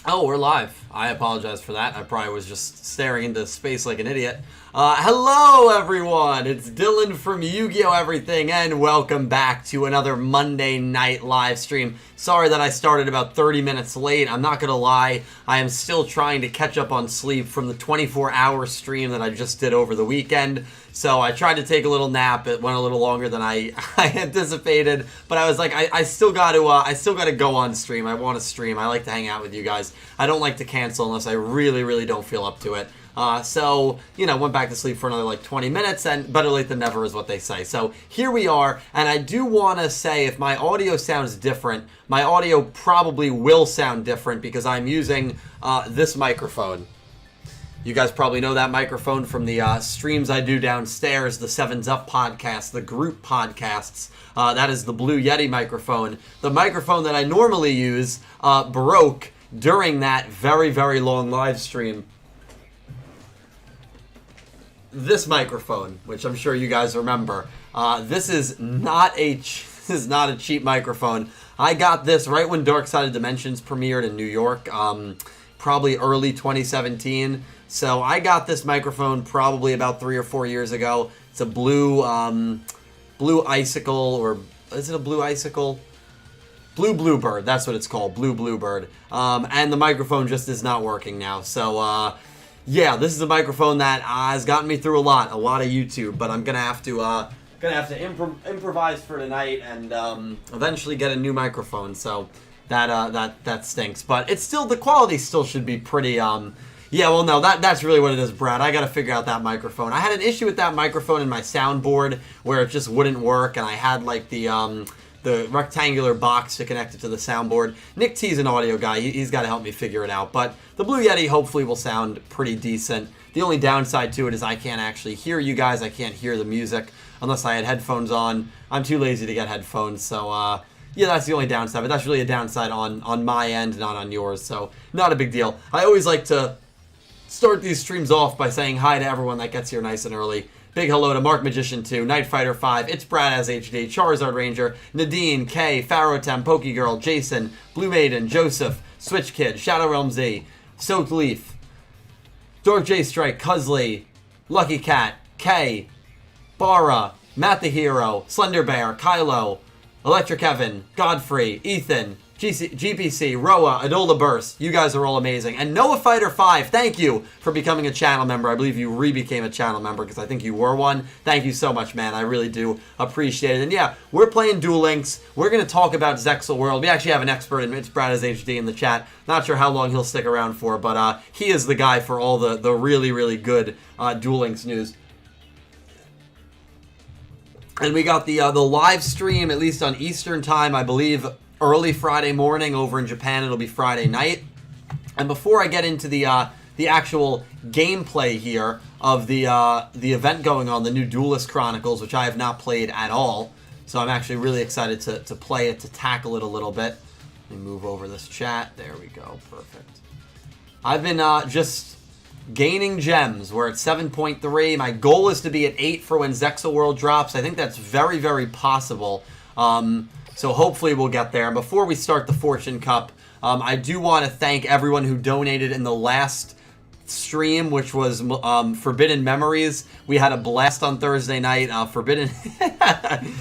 Oh, we're live. I apologize for that. I probably was just staring into space like an idiot. Hello, everyone. It's Dylan from Yu-Gi-Oh! Everything, and welcome back to another Monday night live stream. Sorry that I started about 30 minutes late. I'm not going to lie. I am still trying to catch up on sleep from the 24-hour stream that I just did over the weekend. So I tried to take a little nap. It went a little longer than I anticipated, but I was like, I still got to go on stream. I want to stream. I like to hang out with you guys. I don't like to cancel unless I really don't feel up to it. So, went back to sleep for another like 20 minutes, and better late than never is what they say. So here we are, and I do want to say if my audio sounds different, my audio probably will sound different because I'm using this microphone. You guys probably know that microphone from the streams I do downstairs, the Sevens Up podcast, the group podcasts. That is the Blue Yeti microphone. The microphone that I normally use broke during that very long live stream. This microphone, which I'm sure you guys remember, this is not a cheap microphone. I got this right when Dark Side of Dimensions premiered in New York, probably early 2017. So I got this microphone probably about 3 or 4 years ago. It's a blue icicle, or is it a blue icicle? Blue Bluebird, that's what it's called, Blue Bluebird. And the microphone just is not working now. So yeah, this is a microphone that has gotten me through a lot of YouTube, but I'm gonna have to improvise for tonight and eventually get a new microphone. So that stinks, but it's still, the quality still should be pretty. Yeah, well, no, that's really what it is, Brad. I got to figure out that microphone. I had an issue with that microphone in my soundboard where it just wouldn't work, and I had like the rectangular box to connect it to the soundboard. Nick T's an audio guy. He's got to help me figure it out. But the Blue Yeti hopefully will sound pretty decent. The only downside to it is I can't actually hear you guys. I can't hear the music unless I had headphones on. I'm too lazy to get headphones, so yeah, that's the only downside. But that's really a downside on my end, not on yours. So not a big deal. I always like to start these streams off by saying hi to everyone that gets here nice and early. Big hello to Mark Magician 2, Night Fighter 5, It's Brad as HD, Charizard Ranger, Nadine, Kay, Pharaoh Tem, Pokegirl, Jason, Blue Maiden, Joseph, Switch Kid, Shadow Realm Z, Soaked Leaf, Dork J Strike, Cuzley, Lucky Cat, Kay, Bara, Matt the Hero, Slender Bear, Kylo, Electric Evan, Godfrey, Ethan, GPC, Roa, Adola Burst, you guys are all amazing. And Noah Fighter 5, thank you for becoming a channel member. I believe you re-became a channel member because I think you were one. Thank you so much, man. I really do appreciate it. And yeah, we're playing Duel Links. We're going to talk about Zexal World. We actually have an expert in It's Brad as HD in the chat. Not sure how long he'll stick around for, but he is the guy for all the really good Duel Links news. And we got the live stream, at least on Eastern time, I believe, early Friday morning. Over in Japan, it'll be Friday night. And before I get into the actual gameplay here of the event going on, the new Duelist Chronicles, which I have not played at all, so I'm actually really excited to play it, to tackle it a little bit. Let me move over this chat. There we go. Perfect. I've been just gaining gems. We're at 7.3. My goal is to be at 8 for when Zexal World drops. I think that's very possible. So hopefully we'll get there. And before we start the Fortune Cup, I do want to thank everyone who donated in the last stream, which was Forbidden Memories. We had a blast on Thursday night. Forbidden,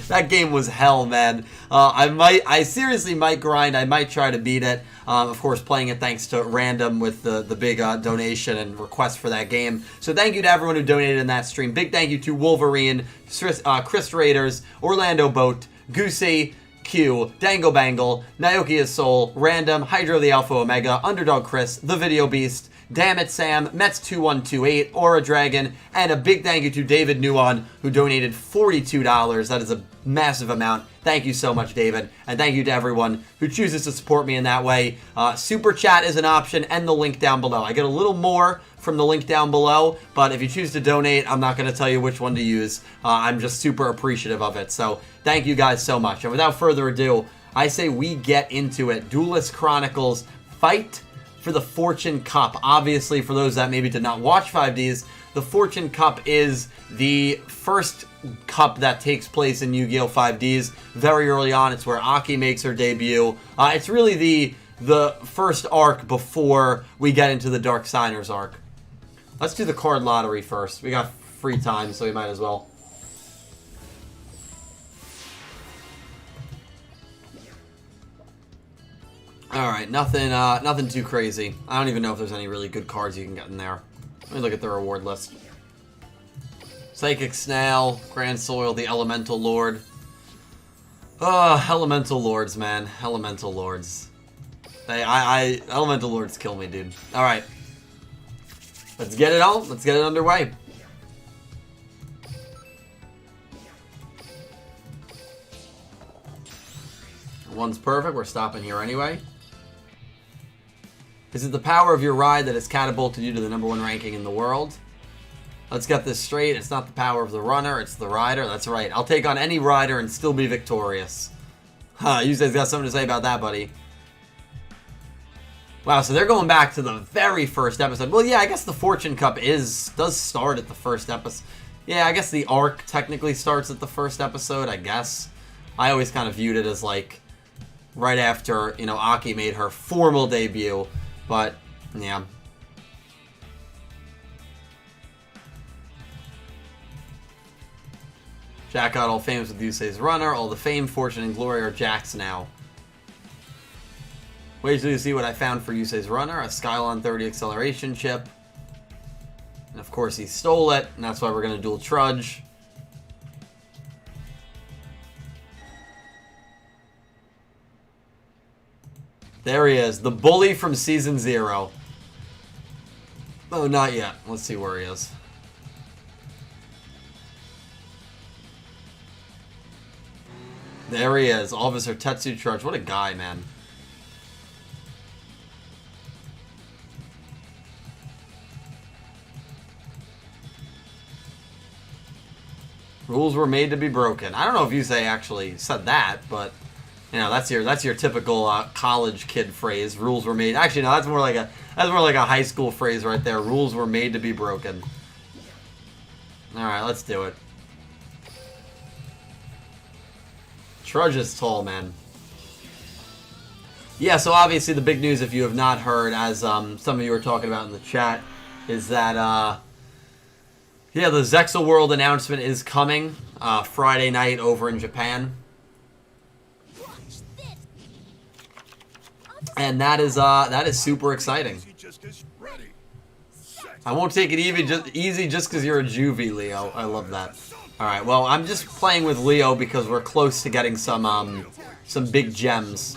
that game was hell, man. I seriously might grind. I might try to beat it. Of course, playing it thanks to Random with the big donation and request for that game. So thank you to everyone who donated in that stream. Big thank you to Wolverine, Chris Raiders, Orlando Boat, Goosey Q, Dango Bangle, Naoki's Soul, Random, Hydro the Alpha Omega, Underdog Chris, The Video Beast, Damn It Sam, Mets2128, Aura Dragon, and a big thank you to David Nuon, who donated $42. That is a massive amount. Thank you so much, David. And thank you to everyone who chooses to support me in that way. Super Chat is an option, and the link down below. I get a little more from the link down below, but if you choose to donate, I'm not going to tell you which one to use. I'm just super appreciative of it. So thank you guys so much. And without further ado, I say we get into it. Duelist Chronicles Fight for the Fortune Cup. Obviously, for those that maybe did not watch 5Ds, the Fortune Cup is the first cup that takes place in Yu-Gi-Oh! 5Ds. Very early on, it's where Aki makes her debut. It's really the first arc before we get into the Dark Signers arc. Let's do the card lottery first. We got free time, so we might as well. Alright, nothing too crazy. I don't even know if there's any really good cards you can get in there. Let me look at the reward list. Psychic Snail, Grand Soil, the Elemental Lord. Elemental Lords, man. Elemental Lords. Elemental Lords kill me, dude. Alright. Let's get it on. Let's get it underway. One's perfect. We're stopping here anyway. Is it the power of your ride that has catapulted you to the #1 ranking in the world? Let's get this straight. It's not the power of the runner, it's the rider. That's right. I'll take on any rider and still be victorious. Huh, you guys got something to say about that, buddy. Wow, so they're going back to the very first episode. Well, yeah, I guess the Fortune Cup does start at the first episode. Yeah, I guess the arc technically starts at the first episode, I guess. I always kind of viewed it as, like, right after, you know, Aki made her formal debut. But, yeah. Jack got all famous with Yusei's runner. All the fame, fortune, and glory are Jack's now. Wait till you see what I found for Yusei's runner. A Skylon 30 acceleration chip. And of course he stole it, and that's why we're going to dual trudge. There he is, the bully from Season 0. Oh, not yet. Let's see where he is. There he is, Officer Tetsu Trudge. What a guy, man. Rules were made to be broken. I don't know if Yusei actually said that, but you know, that's your typical college kid phrase. Rules were made. Actually, no, that's more like a high school phrase right there. Rules were made to be broken. All right, let's do it. Trudge is tall, man. Yeah, so obviously the big news, if you have not heard, as some of you were talking about in the chat, is that yeah, the Zexal World announcement is coming Friday night over in Japan. And that is super exciting. I won't take it easy just because you're a juvie, Leo. I love that. All right, well, I'm just playing with Leo because we're close to getting some big gems.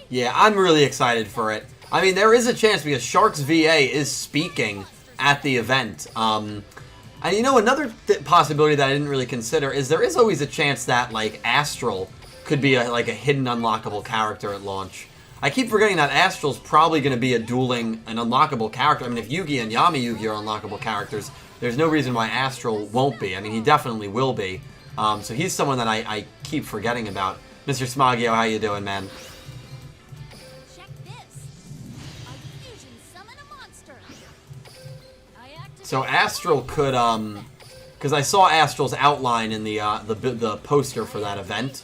Yeah, I'm really excited for it. I mean, there is a chance because Shark's VA is speaking at the event. And you know, another possibility that I didn't really consider is there is always a chance that, like, Astral could be like a hidden unlockable character at launch. I keep forgetting that Astral's probably going to be an unlockable character. I mean, if Yugi and Yami Yugi are unlockable characters, there's no reason why Astral won't be. I mean, he definitely will be. So he's someone that I keep forgetting about. Mr. Smagio, how you doing, man? So Astral could, because I saw Astral's outline in the poster for that event,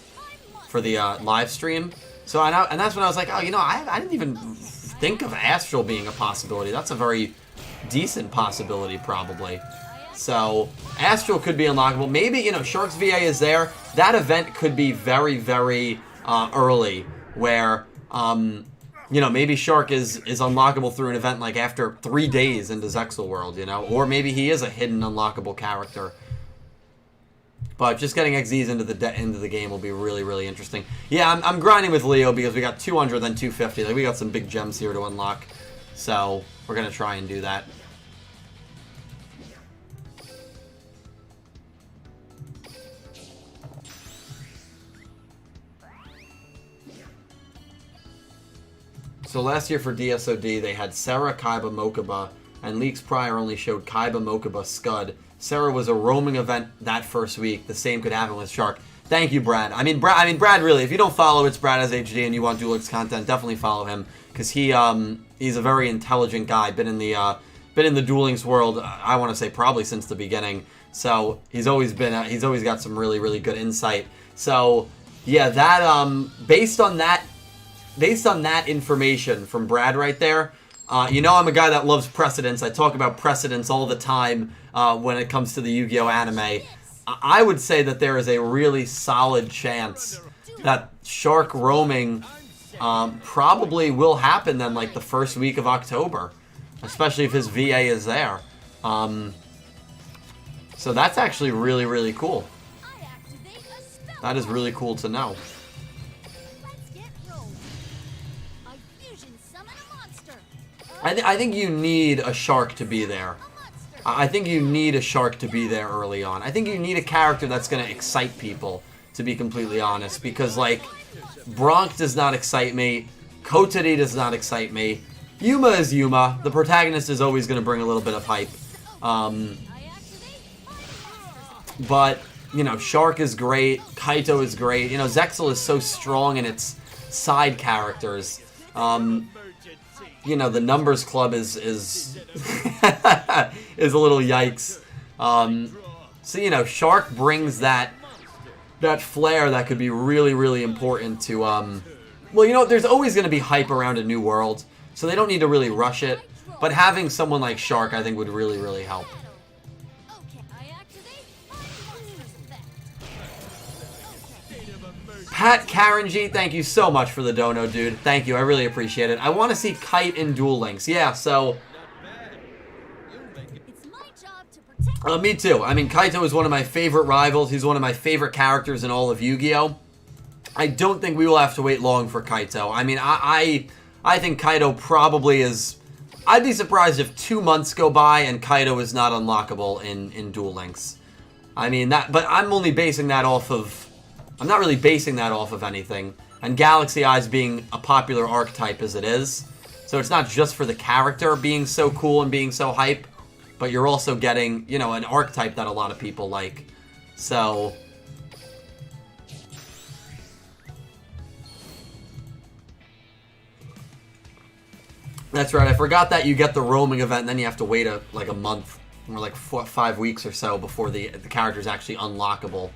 for the live stream. So and that's when I was like, oh, you know, I didn't even think of Astral being a possibility. That's a very decent possibility, probably. So Astral could be unlockable. Maybe, you know, Shark's VA is there. That event could be very, very early, where you know, maybe Shark is unlockable through an event like after 3 days into Zexal World, you know? Or maybe he is a hidden unlockable character. But just getting XZs into the game will be really, really interesting. Yeah, I'm grinding with Leo because we got 200, then 250. Like, we got some big gems here to unlock. So, we're going to try and do that. So last year for DSOD, they had Sarah, Kaiba, Mokuba, and leaks prior only showed Kaiba, Mokuba, Scud. Sarah was a roaming event that first week. The same could happen with Shark. Thank you, Brad. I mean, Brad, really, if you don't follow It's Brad as HD and you want Duelist content, definitely follow him, because he's a very intelligent guy. Been in the been in the Duel Links world, I want to say probably since the beginning. So he's always got some really, really good insight. So yeah, that based on that information from Brad right there, you know I'm a guy that loves precedents. I talk about precedents all the time when it comes to the Yu-Gi-Oh anime. I would say that there is a really solid chance that Shark roaming probably will happen then, like the first week of October, especially if his VA is there. So that's actually really, really cool. That is really cool to know. I think you need a Shark to be there. I think you need a Shark to be there early on. I think you need a character that's going to excite people, to be completely honest. Because, like, Bronk does not excite me. Kotari does not excite me. Yuma is Yuma. The protagonist is always going to bring a little bit of hype. But, you know, Shark is great. Kaito is great. You know, Zexal is so strong in its side characters. You know, the Numbers Club is is a little yikes. So, you know, Shark brings that flair that could be really, really important to, well, you know, there's always going to be hype around a new world, so they don't need to really rush it. But having someone like Shark, I think, would really, really help. Pat Karanji, thank you so much for the dono, dude. Thank you, I really appreciate it. I want to see Kite in Duel Links. Yeah, so... me too. I mean, Kaito is one of my favorite rivals. He's one of my favorite characters in all of Yu-Gi-Oh! I don't think we will have to wait long for Kaito. I mean, I think Kaito probably is... I'd be surprised if 2 months go by and Kaito is not unlockable in Duel Links. I mean, that... But I'm only basing that off of... I'm not really basing that off of anything. And Galaxy Eyes being a popular archetype as it is. So it's not just for the character being so cool and being so hype. But you're also getting, you know, an archetype that a lot of people like. So... That's right, I forgot that you get the roaming event and then you have to wait like a month. Or like 5 weeks or so before the character is actually unlockable.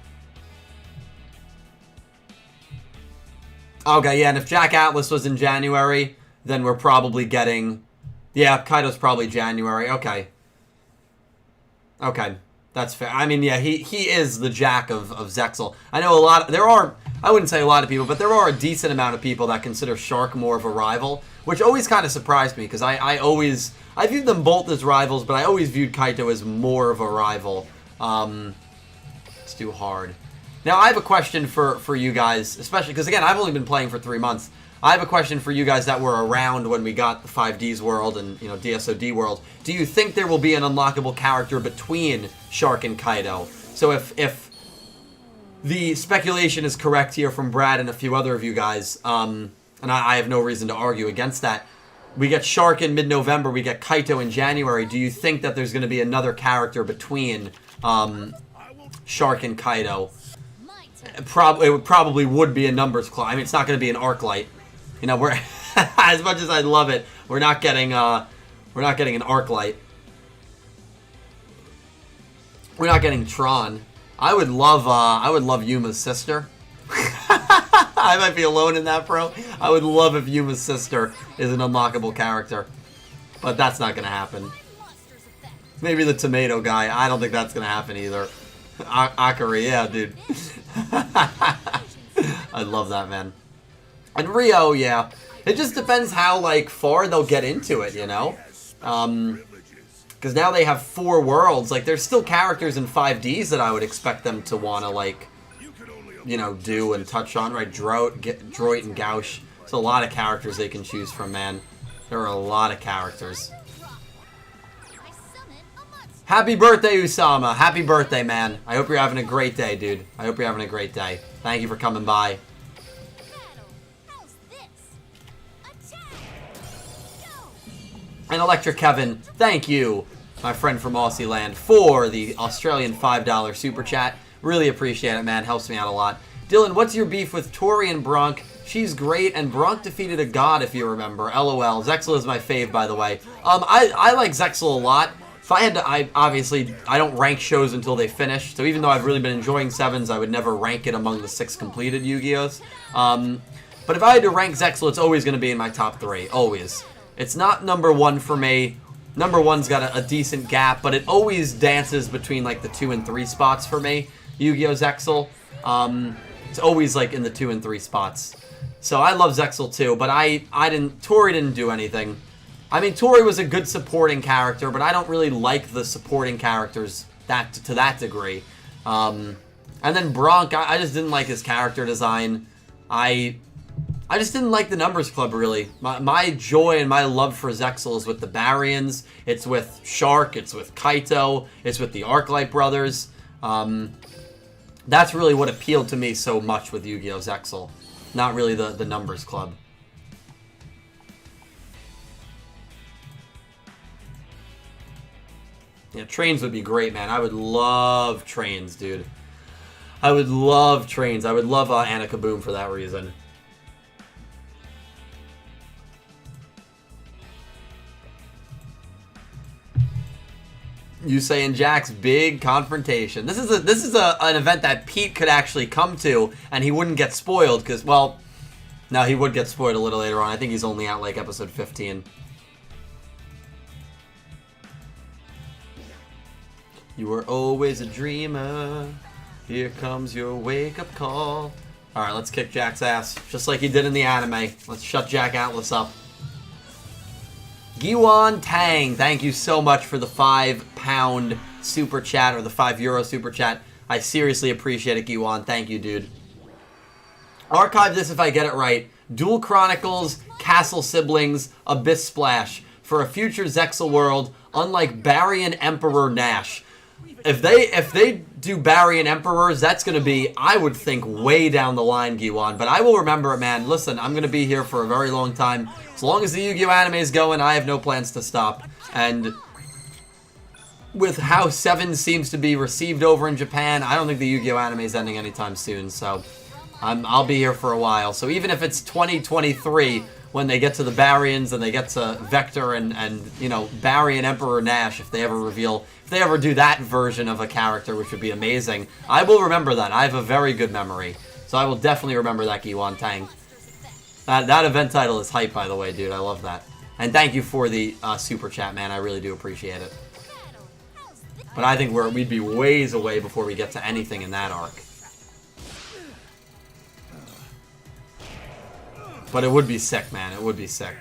Okay, yeah, and if Jack Atlas was in January, then we're probably getting... Yeah, Kaito's probably January. Okay. Okay, that's fair. I mean, yeah, he is the Jack of Zexal. I know a lot... There are... I wouldn't say a lot of people, but there are a decent amount of people that consider Shark more of a rival, which always kind of surprised me, because I viewed them both as rivals, but I always viewed Kaito as more of a rival. It's too hard. Now, I have a question for you guys, especially because, again, I've only been playing for 3 months. I have a question for you guys that were around when we got the 5Ds world and, you know, DSOD world. Do you think there will be an unlockable character between Shark and Kaito? So if the speculation is correct here from Brad and a few other of you guys, and I have no reason to argue against that, we get Shark in mid-November, we get Kaito in January. Do you think that there's going to be another character between Shark and Kaito? It probably would be a Numbers Club. I mean, it's not going to be an Arclight. You know, we're as much as I love it, we're not getting an Arclight. We're not getting Tron. I would love Yuma's sister. I might be alone in that, bro. I would love if Yuma's sister is an unlockable character, but that's not going to happen. Maybe the tomato guy. I don't think that's going to happen either. Akari, yeah, dude. I love that, man. And Rio, yeah. It just depends how, like, far they'll get into it, you know? Because now they have 4 worlds. Like, there's still characters in 5Ds that I would expect them to want to, like, you know, do and touch on, right? Droit and Gauche. There's a lot of characters they can choose from, man. There are a lot of characters. Happy birthday, Usama. Happy birthday, man. I hope you're having a great day, dude. I hope you're having a great day. Thank you for coming by. And Electric Kevin, thank you, my friend from Aussie Land, for the Australian $5 super chat. Really appreciate it, man. Helps me out a lot. Dylan, what's your beef with Tori and Bronk She's great, and Bronk defeated a god, if you remember. LOL. Zexal is my fave, by the way. I like Zexal a lot. If I had to, I don't rank shows until they finish, so even though I've really been enjoying 7s, I would never rank it among the 6 completed Yu-Gi-Ohs. But if I had to rank Zexal, it's always going to be in my top 3, always. It's not number 1 for me. Number 1's got a decent gap, but it always dances between like the 2 and 3 spots for me, Yu-Gi-Oh! Zexal. It's always like in the 2 and 3 spots. So I love Zexal too, but Tori didn't do anything. I mean, Tori was a good supporting character, but I don't really like the supporting characters to that degree. And then Bronk, I just didn't like his character design. I just didn't like the Numbers Club, really. My joy and my love for Zexal is with the Baryons. It's with Shark. It's with Kaito. It's with the Arclight brothers. That's really what appealed to me so much with Yu-Gi-Oh! Zexal. Not really the Numbers Club. Yeah, Trains would be great, man. I would love Trains, dude. I would love Trains. I would love Anna Kaboom for that reason. Yusei and Jack's big confrontation. This is an event that Pete could actually come to, and he wouldn't get spoiled because, well, no, he would get spoiled a little later on. I think he's only at like episode 15. You were always a dreamer. Here comes your wake-up call. Alright, let's kick Jack's ass. Just like he did in the anime. Let's shut Jack Atlas up. Giwan Tang, thank you so much for the £5 super chat, or the €5 super chat. I seriously appreciate it, Giwan. Thank you, dude. Archive this if I get it right. Duel Chronicles, Castle Siblings, Abyss Splash. For a future Zexal world, unlike Barry and Emperor Nash. If they do Barry and Emperors, that's going to be, I would think, way down the line, Giwan. But I will remember it, man. Listen, I'm going to be here for a very long time. As long as the Yu-Gi-Oh! Anime is going, I have no plans to stop. And with how 7 seems to be received over in Japan, I don't think the Yu-Gi-Oh! Anime is ending anytime soon. So I'll be here for a while. So even if it's 2023, when they get to the Baryons and they get to Vector and you know, Barry and Emperor Nash, if they ever do that version of a character, which would be amazing, I will remember that. I have a very good memory. So I will definitely remember that, Giwan Tang. That event title is hype, by the way, dude. I love that. And thank you for the super chat, man. I really do appreciate it. But I think we'd be ways away before we get to anything in that arc. But it would be sick, man. It would be sick.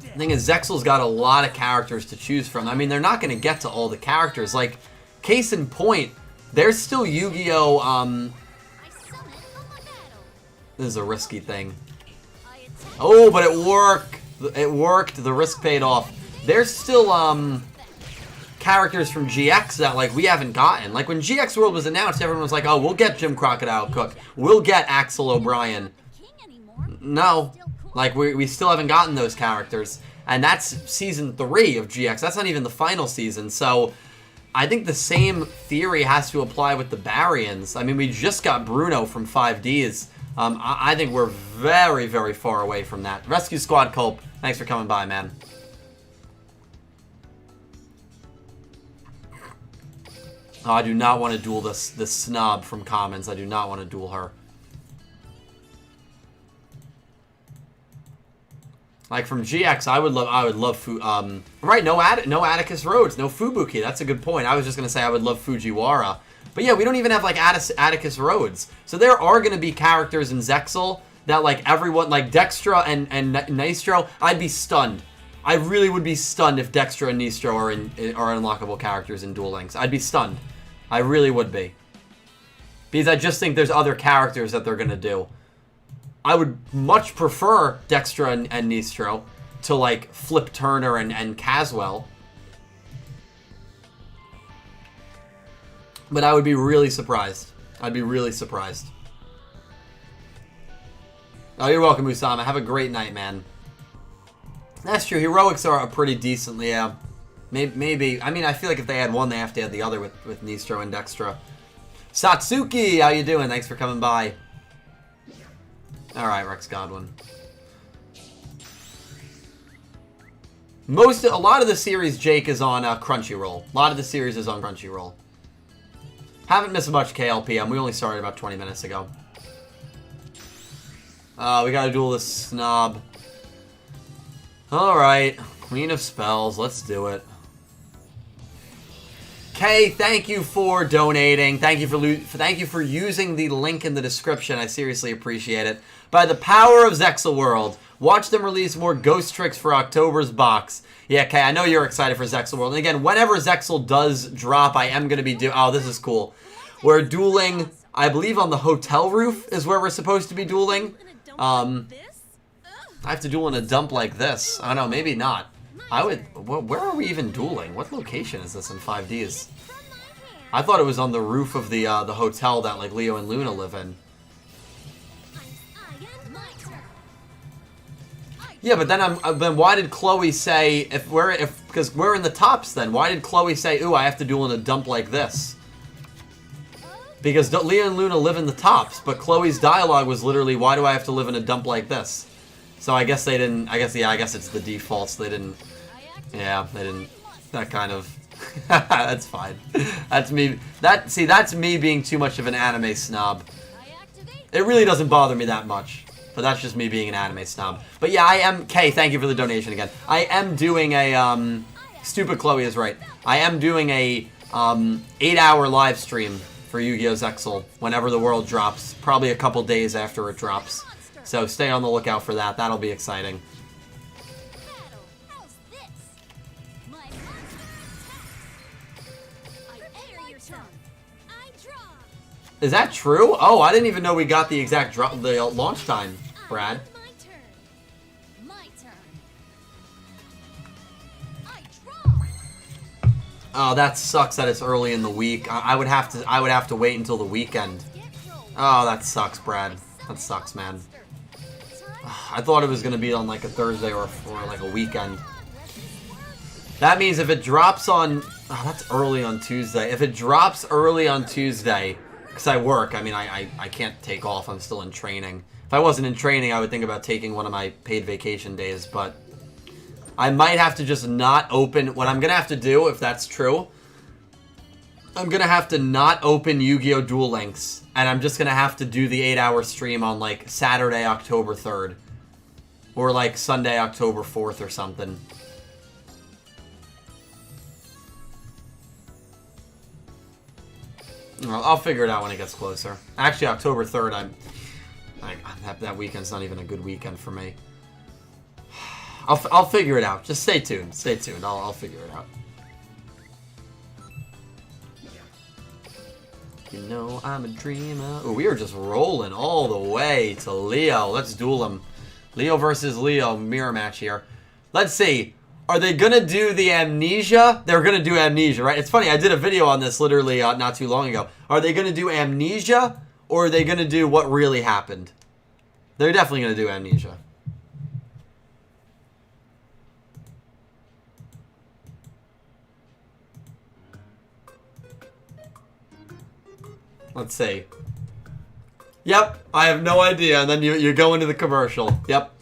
The thing is, Zexal's got a lot of characters to choose from. I mean, they're not going to get to all the characters. Like, case in point, there's still Yu-Gi-Oh! This is a risky thing. Oh, but it worked. It worked. The risk paid off. There's still, characters from GX that, like, we haven't gotten. Like, when GX World was announced, everyone was like, oh, we'll get Jim Crocodile Cook. We'll get Axel O'Brien. No. Like, we still haven't gotten those characters. And that's Season 3 of GX. That's not even the final season. So, I think the same theory has to apply with the Baryons. I mean, we just got Bruno from 5Ds. I think we're very, very far away from that. Rescue Squad Culp, thanks for coming by, man. Oh, I do not want to duel this snob from Commons. I do not want to duel her. Like from GX, I would love right, no Atticus Rhodes, no Fubuki. That's a good point. I was just gonna say I would love Fujiwara, but yeah, we don't even have like Atticus Rhodes. So there are gonna be characters in Zexal that like everyone, like Dextra and Nystro. I'd be stunned. I really would be stunned if Dextra and Nystro are unlockable characters in Duel Links. I'd be stunned. I really would be. Because I just think there's other characters that they're going to do. I would much prefer Dextra and Nystro to, like, Flip Turner and Caswell. But I would be really surprised. I'd be really surprised. Oh, you're welcome, Usama. Have a great night, man. That's true. Heroics are pretty decently, yeah. Maybe. I mean, I feel like if they had one, they have to add the other with Nistro and Dextra. Satsuki, how you doing? Thanks for coming by. All right, Rex Godwin. A lot of the series, Jake, is on Crunchyroll. A lot of the series is on Crunchyroll. Haven't missed much KLPM. We only started about 20 minutes ago. We got to duel this snob. Alright. Queen of Spells. Let's do it. Kay, thank you for donating. Thank you for using the link in the description. I seriously appreciate it. By the power of Zexal World, watch them release more ghost tricks for October's box. Yeah, Kay, I know you're excited for Zexal World. And again, whenever Zexal does drop, I am going to be doing... Oh, this is cool. We're dueling, I believe, on the hotel roof is where we're supposed to be dueling. I have to duel in a dump like this. I don't know, maybe not. Where are we even dueling? What location is this in 5Ds? I thought it was on the roof of the hotel that like Leo and Luna live in. Yeah, but then why did Chloe say because we're in the tops then? Why did Chloe say, "Ooh, I have to duel in a dump like this"? Because Leo and Luna live in the tops, but Chloe's dialogue was literally, "Why do I have to live in a dump like this?" So I guess they didn't. I guess it's the defaults. They didn't. Yeah, they didn't. That kind of. That's fine. That's me. That's me being too much of an anime snob. It really doesn't bother me that much. But that's just me being an anime snob. But yeah, I am... Kay, thank you for the donation again. I am doing a... Stupid Chloe is right. I am doing a 8-hour live stream for Yu-Gi-Oh! Zexal whenever the world drops. Probably a couple days after it drops. So stay on the lookout for that. That'll be exciting. Is that true? Oh, I didn't even know we got the exact the launch time, Brad. Oh, that sucks that it's early in the week. I would have to wait until the weekend. Oh, that sucks, Brad. That sucks, man. I thought it was gonna be on like a Thursday or like a weekend. That means if it drops on... Oh, that's early on Tuesday. If it drops early on Tuesday... Because I work, I mean, I can't take off, I'm still in training. If I wasn't in training, I would think about taking one of my paid vacation days, but... I might have to just not open... What I'm going to have to do, if that's true... I'm going to have to not open Yu-Gi-Oh! Duel Links, and I'm just going to have to do the 8-hour stream on, like, Saturday, October 3rd. Or, like, Sunday, October 4th or something. I'll figure it out when it gets closer. Actually, October 3rd, that weekend's not even a good weekend for me. I'll figure it out. Just stay tuned. Stay tuned. I'll figure it out. You know I'm a dreamer. Ooh, we are just rolling all the way to Leo. Let's duel him. Leo versus Leo mirror match here. Let's see. Are they going to do the Amnesia? They're going to do Amnesia, right? It's funny, I did a video on this literally not too long ago. Are they going to do Amnesia, or are they going to do what really happened? They're definitely going to do Amnesia. Let's see. Yep, I have no idea. And then you go into the commercial. Yep,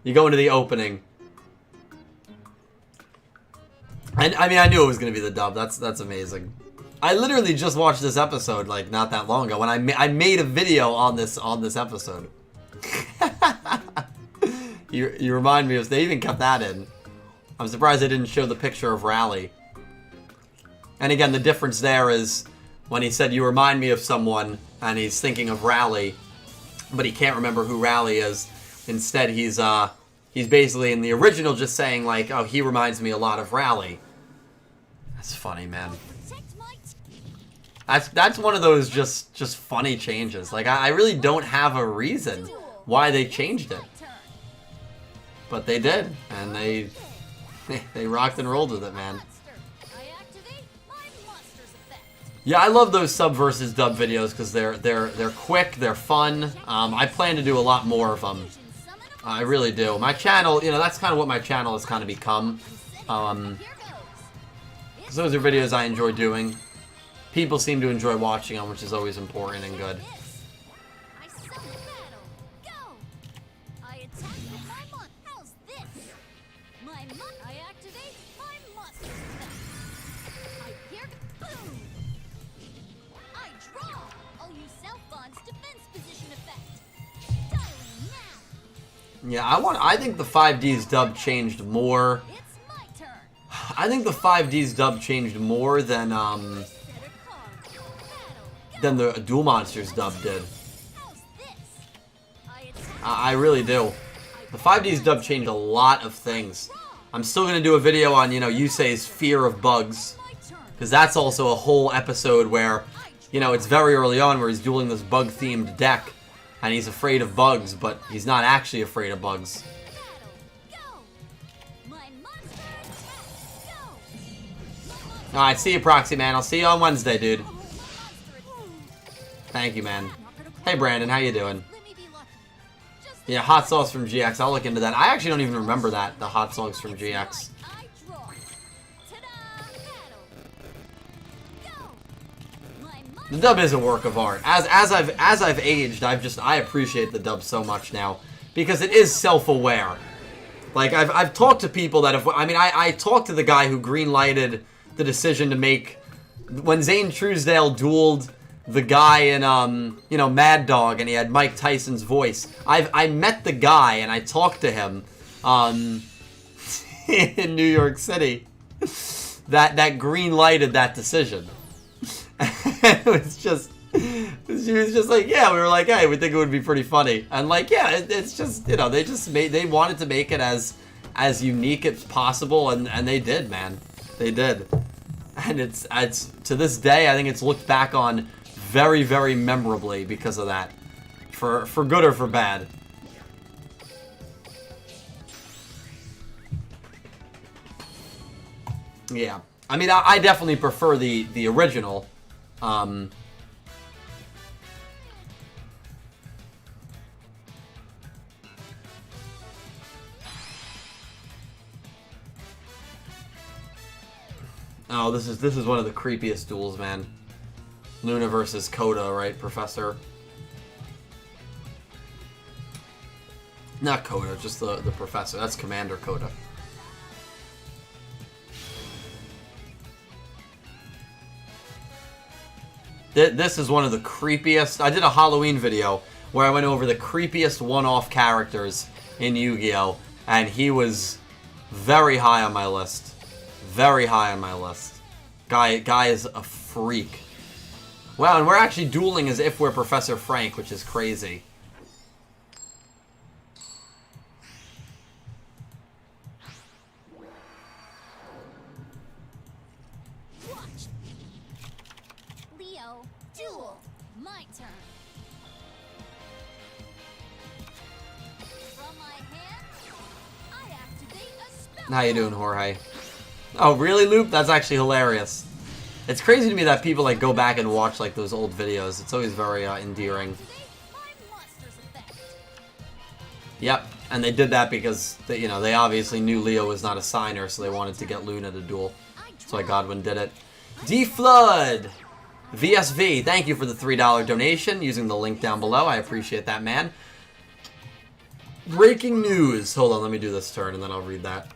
you go into the opening. And I mean, I knew it was going to be the dub. That's amazing. I literally just watched this episode like not that long ago when I made a video on this episode. you remind me of... They even kept that in. I'm surprised they didn't show the picture of Rally. And again, the difference there is when he said you remind me of someone and he's thinking of Rally, but he can't remember who Rally is. Instead, he's basically in the original just saying like, oh, he reminds me a lot of Rally. That's funny, man. That's one of those just funny changes. Like I really don't have a reason why they changed it, but they did, and they rocked and rolled with it, man. Yeah, I love those sub versus dub videos because they're quick, they're fun. I plan to do a lot more of them. I really do. My channel, you know, that's kind of what my channel has kind of become. Because those are videos I enjoy doing. People seem to enjoy watching them, which is always important and good. Yeah, I think the 5D's dub changed more. I think the 5D's dub changed more than the Duel Monsters dub did. I really do. The 5D's dub changed a lot of things. I'm still gonna do a video on, you know, Yusei's fear of bugs, because that's also a whole episode where, you know, it's very early on where he's dueling this bug-themed deck. And he's afraid of bugs, but he's not actually afraid of bugs. Alright, see you, Proxy Man. I'll see you on Wednesday, dude. Thank you, man. Hey, Brandon. How you doing? Yeah, hot sauce from GX. I'll look into that. I actually don't even remember that, the hot sauce from GX. The dub is a work of art. As I've aged, I appreciate the dub so much now because it is self-aware. Like I've talked to people that have. I mean, I talked to the guy who green-lighted the decision to make when Zane Truesdale dueled the guy in you know, Mad Dog, and he had Mike Tyson's voice. I met the guy and I talked to him in New York City. That green-lighted that decision. It was just, she was just like, yeah, we were like, hey, we think it would be pretty funny, and like, yeah, it's just, you know, they wanted to make it as unique as possible, and they did, man, they did, and it's to this day, I think it's looked back on very, very memorably because of that, for good or for bad. Yeah, I mean, I definitely prefer the original. Oh, this is one of the creepiest duels, man. Luna versus Coda, right, Professor? Not Coda, just the Professor. That's Commander Coda. This is one of the creepiest. I did a Halloween video where I went over the creepiest one-off characters in Yu-Gi-Oh! And he was very high on my list. Very high on my list. Guy is a freak. Wow, and we're actually dueling as if we're Professor Frank, which is crazy. How you doing, Jorge? Oh, really, Loop? That's actually hilarious. It's crazy to me that people like go back and watch like those old videos. It's always very endearing. Yep, and they did that because they, you know, they obviously knew Leo was not a signer, so they wanted to get Luna to duel. That's why Godwin did it. D-Flood! VSV, thank you for the $3 donation using the link down below. I appreciate that, man. Breaking news. Hold on, let me do this turn and then I'll read that.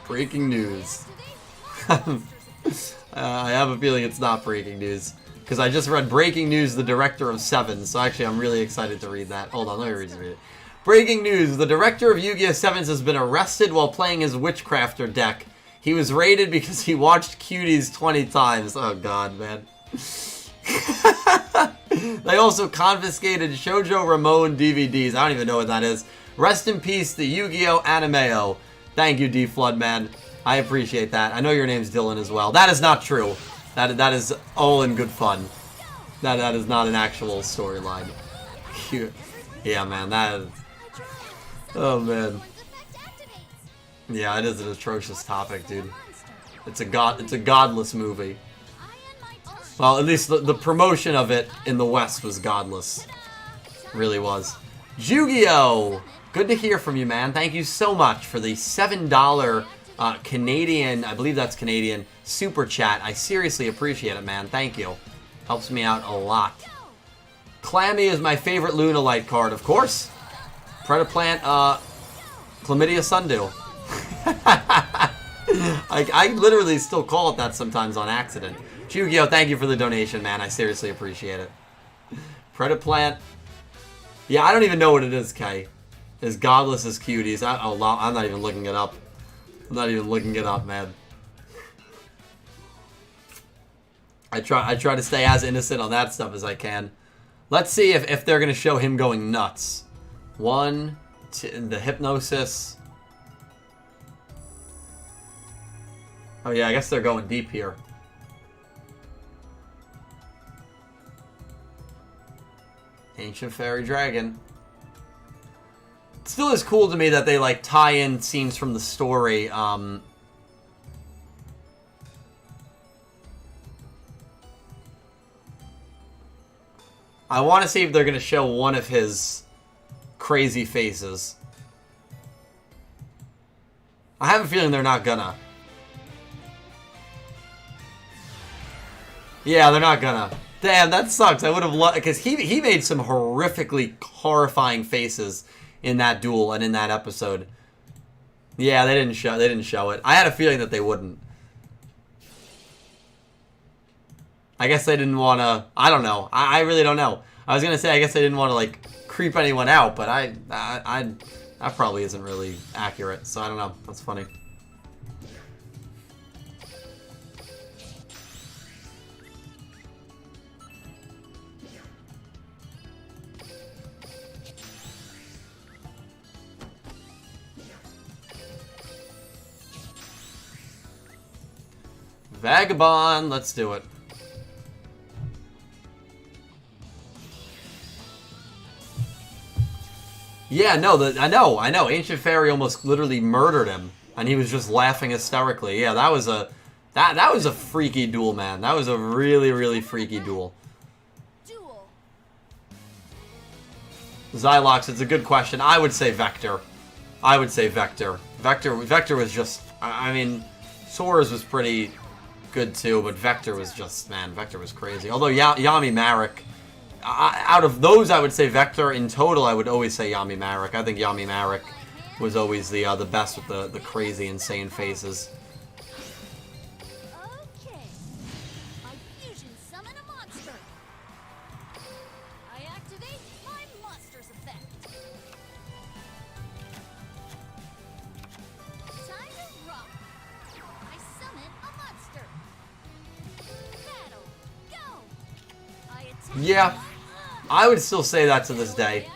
Breaking news. I have a feeling it's not breaking news. Because I just read breaking news, the director of Sevens. So actually, I'm really excited to read that. Hold on, let me read it. Breaking news. The director of Yu-Gi-Oh! Sevens has been arrested while playing his Witchcrafter deck. He was raided because he watched Cuties 20 times. Oh, God, man. They also confiscated Shoujo Ramon DVDs. I don't even know what that is. Rest in peace, the Yu-Gi-Oh! Animeo. Thank you, D-Flood, man. I appreciate that. I know your name's Dylan as well. That is not true. That is all in good fun. That is not an actual storyline. Yeah, man, that is... Oh, man. Yeah, it is an atrocious topic, dude. It's a godless movie. Well, at least the promotion of it in the West was godless. Really was. Yu-Gi-Oh! Good to hear from you, man. Thank you so much for the $7 Canadian, I believe that's Canadian, super chat. I seriously appreciate it, man. Thank you. Helps me out a lot. Clammy is my favorite Lunalite card, of course. Predaplant, Chlamydia Sundew. I literally still call it that sometimes on accident. Yu-Gi-Oh, thank you for the donation, man. I seriously appreciate it. Predaplant. Yeah, I don't even know what it is, Kay. As godless as cuties. I'm not even looking it up. I'm not even looking it up, man. I try to stay as innocent on that stuff as I can. Let's see if they're going to show him going nuts. One, two, the hypnosis. Oh yeah, I guess they're going deep here. Ancient Fairy Dragon. It still is cool to me that they like tie in scenes from the story. I want to see if they're going to show one of his crazy faces. I have a feeling they're not gonna. Yeah, they're not gonna. Damn, that sucks. I would have loved, because he made some horrifically horrifying faces in that duel and in that episode. Yeah, they didn't show it. I had a feeling that they wouldn't. I guess they didn't want to. I don't know. I really don't know. I was gonna say I guess they didn't want to like creep anyone out, but that probably isn't really accurate. So I don't know. That's funny. Vagabond, let's do it. Yeah, no, I know. Ancient Fairy almost literally murdered him, and he was just laughing hysterically. Yeah, that was a freaky duel, man. That was a really, really freaky duel. Xylox, it's a good question. I would say Vector. Vector was just, I mean, Sora's was pretty good too, but Vector was just, man, Vector was crazy. Although Yami Marek, out of those, I would say Vector. In total, I would always say Yami Marek. I think Yami Marek was always the best with the crazy, insane faces. Okay. I fusion summon a monster. I activate my monster's effect. Time to rock. I summon a monster. Battle. Go. I attack. Yeah. I would still say that to this day.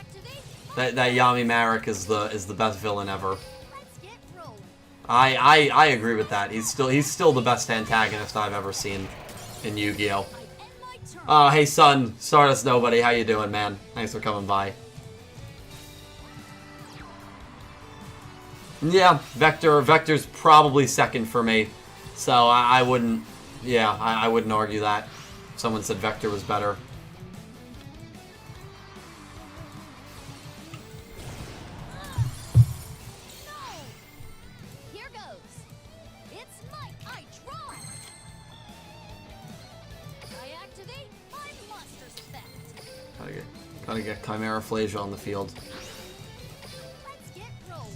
That Yami Marek is the best villain ever. I agree with that. He's still the best antagonist I've ever seen in Yu-Gi-Oh. Oh, hey son, Stardust Nobody, how you doing, man? Thanks for coming by. Yeah, Vector's probably second for me. So I wouldn't, yeah, I wouldn't argue that. Someone said Vector was better. Gotta get Chimera Phlasia on the field. Let's get rolling.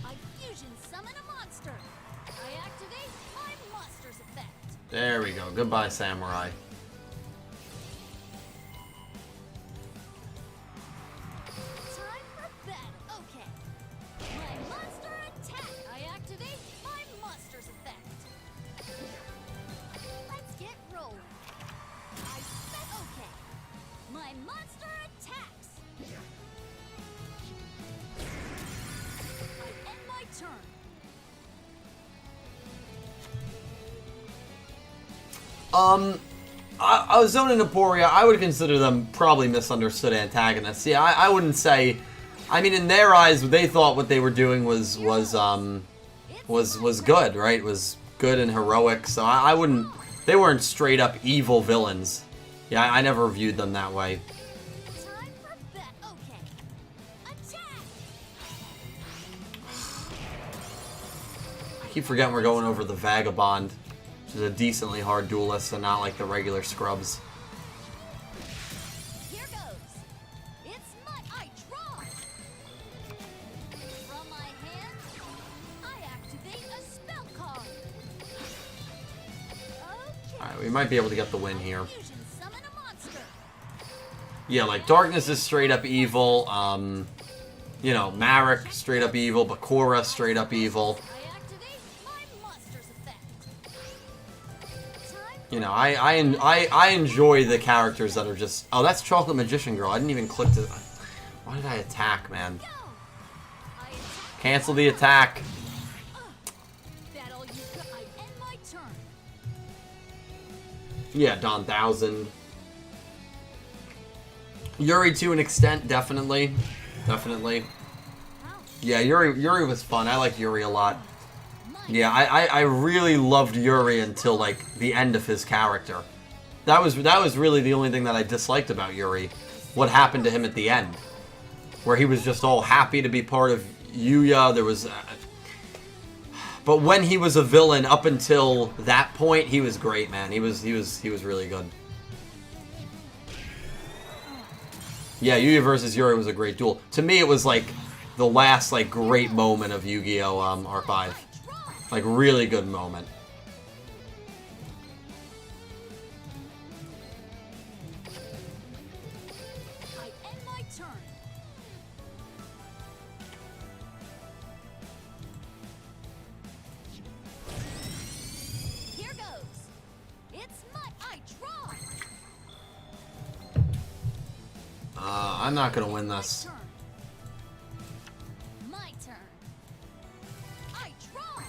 I fusion summon a monster. I activate my monster's effect. There we go. Goodbye, Samurai. Time for battle. Okay. My monster attack. I activate my monster's effect. Let's get rolling. Okay. My monster attacks. I end my turn. I was zoning Emporia. I would consider them probably misunderstood antagonists. Yeah, I wouldn't say. I mean, in their eyes, they thought what they were doing was good, right? Was good and heroic. So I wouldn't. They weren't straight up evil villains. Yeah, I never viewed them that way. Time for bet. Okay. Attack. keep forgetting we're going over the Vagabond, which is a decently hard duelist and not like the regular scrubs. Here goes. It's I draw. From my hand, I activate a spell card. Okay. Alright, we might be able to get the win here. Fusion summon a monster. Yeah, like, Darkness is straight up evil. You know, Marek, straight up evil. Bakura, straight up evil. I activate my monster's effect. You know, I enjoy the characters that are just... Oh, that's Chocolate Magician Girl. I didn't even click to... Why did I attack, man? Go. I attack. Cancel the attack. That all you got. I end my turn. Yeah, Don 1000. Yuri to an extent, definitely. Definitely. Yeah, Yuri was fun. I like Yuri a lot. Yeah, I really loved Yuri until, like, the end of his character. That was really the only thing that I disliked about Yuri. What happened to him at the end. Where he was just all happy to be part of Yuya. There was... but when he was a villain, up until that point, he was great, man. He was really good. Yeah, Yuya versus Yuri was a great duel. To me, it was like the last like great moment of Yu-Gi-Oh! R5. Like, really good moment. I end my turn. Here goes. It's I draw. I'm not gonna win this. Turn. My turn. I draw.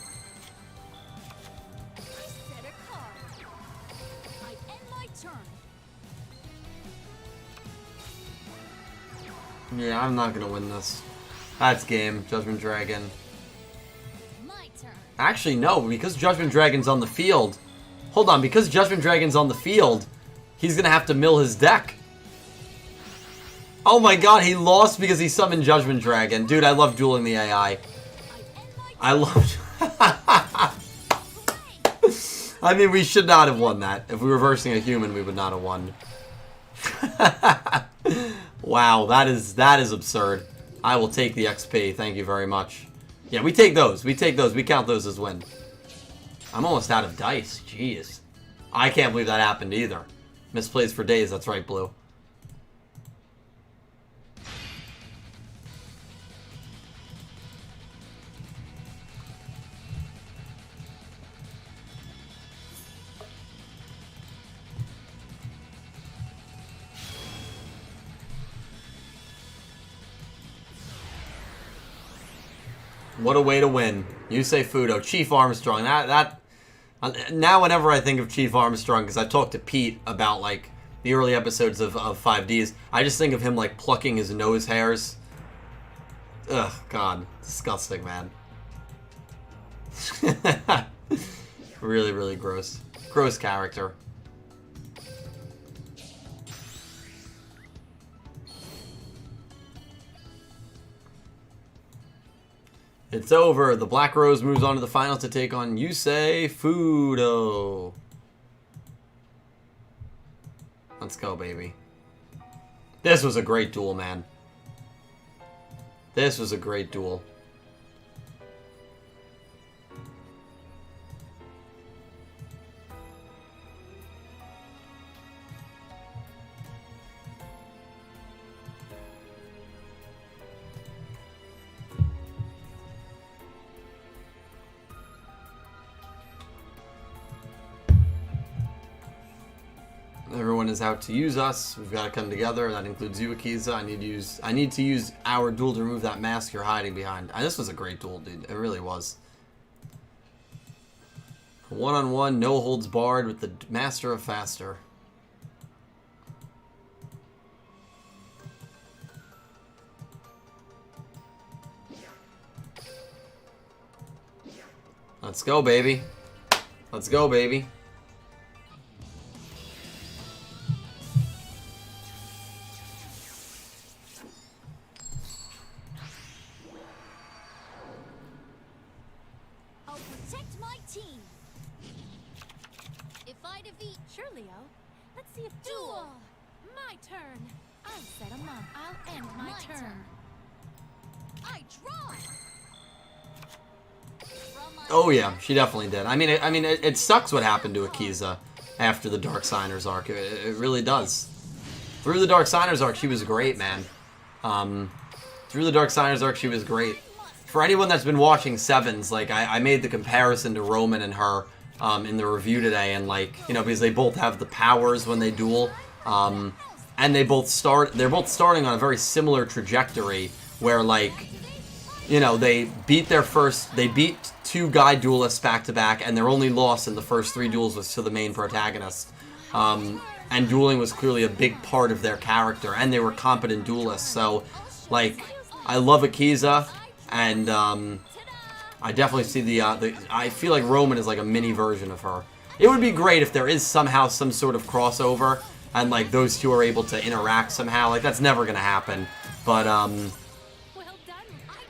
I set a card. I end my turn. Yeah, I'm not gonna win this. That's game. Judgment Dragon. My turn. Actually, no, because Judgment Dragon's on the field. Hold on, because Judgment Dragon's on the field, he's gonna have to mill his deck. Oh my god, he lost because he summoned Judgment Dragon. Dude, I love dueling the AI. I love... I mean, we should not have won that. If we were versing a human, we would not have won. Wow, that is absurd. I will take the XP. Thank you very much. Yeah, we take those. We take those. We count those as win. I'm almost out of dice. Jeez. I can't believe that happened either. Misplays for days. That's right, Blue. What a way to win. You say Fudo. Chief Armstrong. Now whenever I think of Chief Armstrong, because I talked to Pete about, like, the early episodes of 5Ds, I just think of him, like, plucking his nose hairs. Ugh, God. Disgusting, man. Really, really gross. Gross character. It's over. The Black Rose moves on to the finals to take on Yusei Fudo. Let's go, baby. This was a great duel, man. This was a great duel. Everyone is out to use us. We've got to come together. That includes you, Akiza. I need to use our duel to remove that mask you're hiding behind. This was a great duel, dude. It really was. One-on-one, no holds barred with the Master of Faster. Let's go, baby. Let's go, baby. I'll protect my team. If I defeat Sure, Leo. Let's see if Duel, my turn. I'll set him up. I'll end my turn. I draw. From my Oh yeah, she definitely did. I mean, it sucks what happened to Akiza after the Dark Signers arc. It really does. Through the Dark Signers arc, she was great, man. Through the Dark Signers arc, she was great. For anyone that's been watching Sevens, like, I made the comparison to Roman and her in the review today, and, like, you know, because they both have the powers when they duel, and they're both starting on a very similar trajectory, where, like, you know, they beat two guy duelists back to back, and their only loss in the first 3 duels was to the main protagonist. And dueling was clearly a big part of their character, and they were competent duelists. So, like, I love Akiza, and I definitely see I feel like Roman is like a mini version of her. It would be great if there is somehow some sort of crossover, and like those two are able to interact somehow. Like, that's never gonna happen. But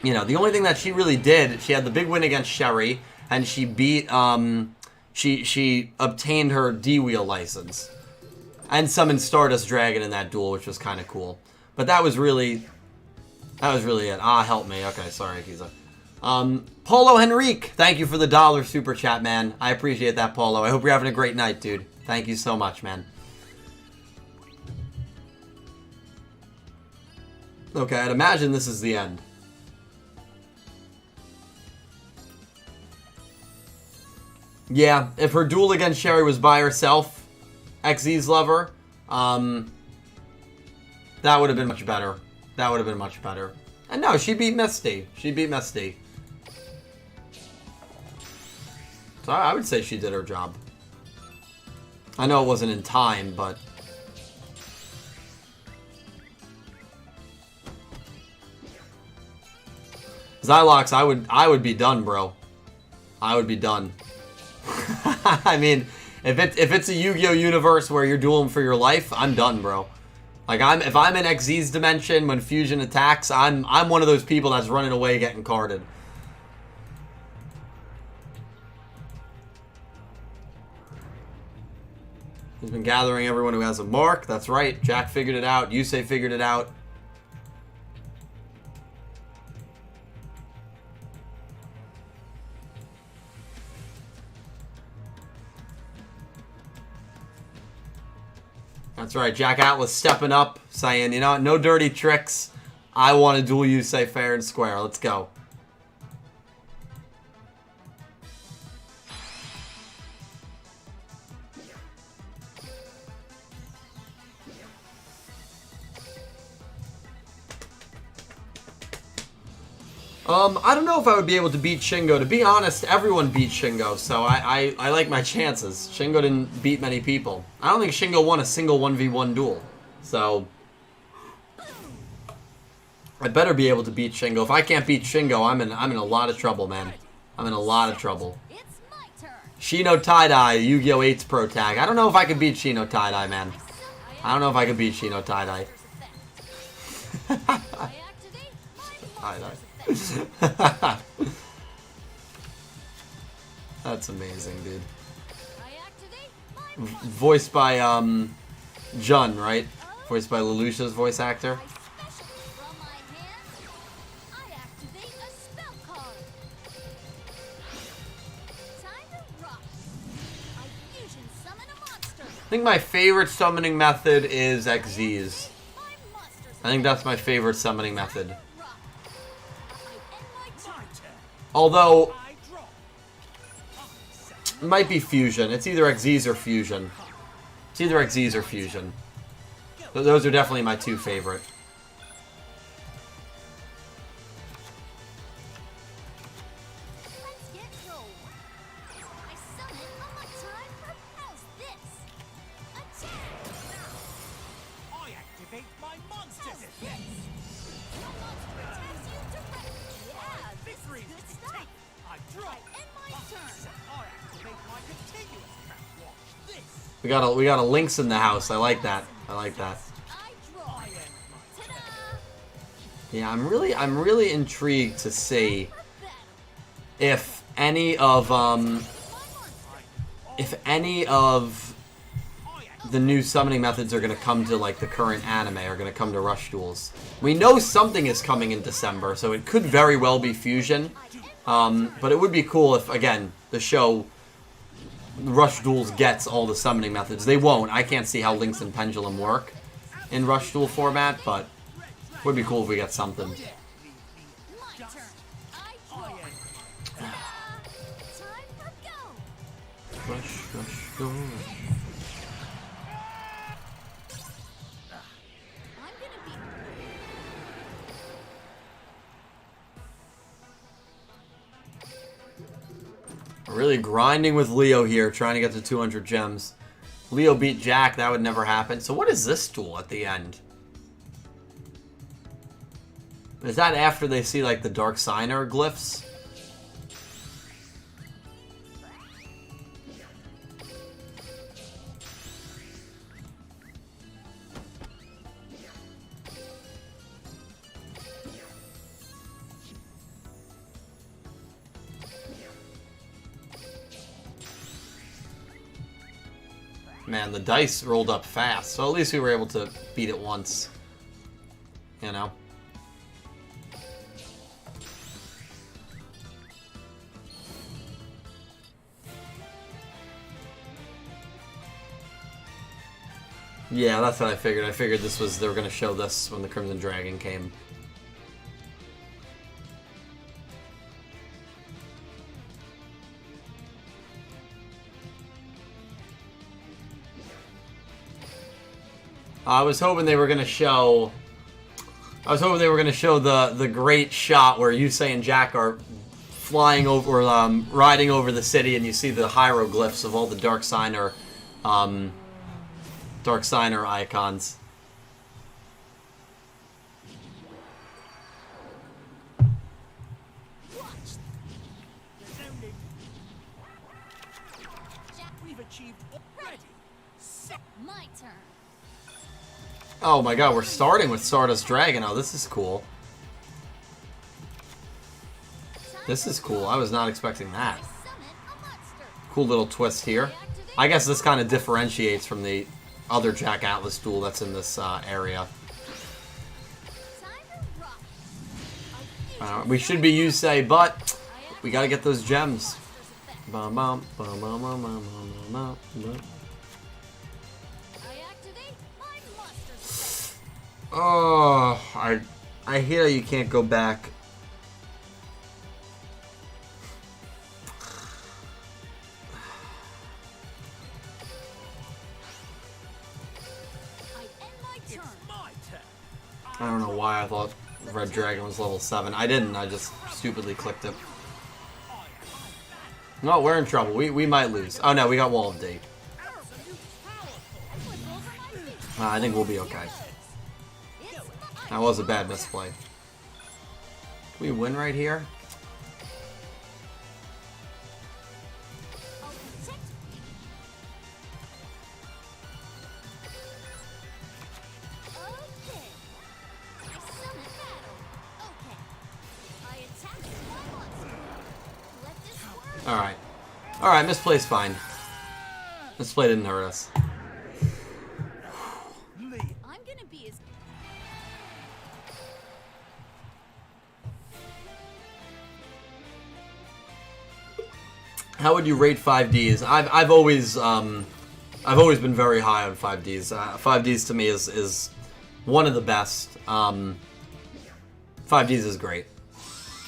you know, the only thing that she really did, she had the big win against Sherry, and she beat she obtained her D-Wheel license. And summoned Stardust Dragon in that duel, which was kind of cool. But that was really it. Ah, help me. Okay, sorry, Akiza. Polo Henrique, thank you for the $1 super chat, man. I appreciate that, Polo. I hope you're having a great night, dude. Thank you so much, man. Okay, I'd imagine this is the end. Yeah, if her duel against Sherry was by herself, XZ's lover, that would have been much better. That would have been much better. And no, she beat Misty. She beat Misty. So I would say she did her job. I know it wasn't in time, but... Xylox, I would be done, bro. I would be done. I mean... If it's a Yu-Gi-Oh universe where you're dueling for your life, I'm done, bro. Like, if I'm in XZ's dimension when Fusion attacks, I'm one of those people that's running away getting carded. He's been gathering everyone who has a mark. That's right. Jack figured it out. Yusei figured it out. That's right, Jack Atlas stepping up, saying, you know, no dirty tricks. I want to duel you, say fair and square. Let's go. I don't know if I would be able to beat Shingo. To be honest, everyone beat Shingo, so I like my chances. Shingo didn't beat many people. I don't think Shingo won a single 1v1 duel. So, I better be able to beat Shingo. If I can't beat Shingo, I'm in a lot of trouble, man. I'm in a lot of trouble. It's my turn. Shino Tie-Dye, Yu-Gi-Oh! 8's pro tag. I don't know if I could beat Shino Tie-Dye, man. I don't know if I could beat Shino Tie-Dye. I activate my Tie-Dye. That's amazing, dude. I activate my Voiced by Jun, right? Voiced by Lelouch's voice actor. I special from my hand. I activate a spell card. Time to rock. I fusion summon a monster. I think my favorite summoning method is XZ's. My monsters I think that's my favorite summoning method. rock. I end my turn. Although, it might be Fusion. It's either XZ's or Fusion. It's either XZ's or Fusion. Those are definitely my two favorite. Let's get rolling. I summon on my time for how's this? Attack! I activate my monster How's defense. this? Your monster attacks you directly. Yeah, this Victory is good is stuff. I draw. I end my turn. I activate my continuous trap. Watch this. We got a Lynx in the house. I like that. I like that. I draw. I end my turn. Ta-da! Yeah, I'm really intrigued to see if any of the new summoning methods are going to come to like the current anime, are going to come to Rush Duels. We know something is coming in December, so it could very well be Fusion. But it would be cool if, again, the show Rush Duels gets all the summoning methods. They won't. I can't see how Lynx and Pendulum work in Rush Duel format, but it would be cool if we get something. My turn. I draw. Time for go. Rush, go. I'm gonna be. Really grinding with Leo here, trying to get to 200 gems. Leo beat Jack, that would never happen. So what is this duel at the end? Is that after they see like the Dark Signer glyphs? Man, the dice rolled up fast, so at least we were able to beat it once. You know? Yeah, that's what I figured. I figured this was, they were going to show this when the Crimson Dragon came. I was hoping they were going to show... the great shot where Yusei and Jack are flying over, riding over the city, and you see the hieroglyphs of all the Dark Signer icons. Jack, we've achieved already. My turn. Oh my god, we're starting with Stardust Dragon. Oh, this is cool. This is cool. I was not expecting that. Summon a monster. Cool little twist here. I guess this kind of differentiates from the other Jack Atlas duel that's in this area. Time to rock. We should be Yusei, but we gotta get those gems. Bum, bum, bum, bum, bum, bum, bum, bum. I activate my monster. Oh, I hear you can't go back. I end my turn. My turn. I don't know why I thought Red Dragon was level 7. I didn't. I just stupidly clicked it. No, we're in trouble. We might lose. Oh no, we got Wall of D. I think we'll be okay. That was a bad misplay. Can we win right here? Alright. Alright, misplay's fine. Misplay didn't hurt us. I'm gonna be as How would you rate 5Ds? I've always been very high on 5Ds. 5Ds to me is one of the best. 5Ds is great.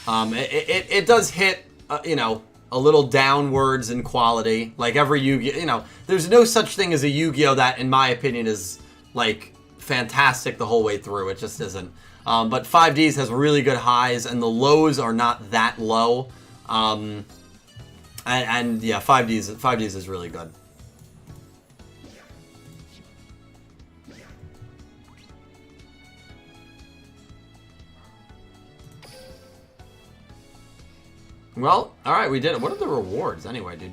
It does hit you know, a little downwards in quality. Like every Yu-Gi-Oh, you know, there's no such thing as a Yu-Gi-Oh that, in my opinion, is like fantastic the whole way through. It just isn't. But 5Ds has really good highs, and the lows are not that low. And yeah, 5Ds is really good. Well, alright, we did it. What are the rewards anyway, dude?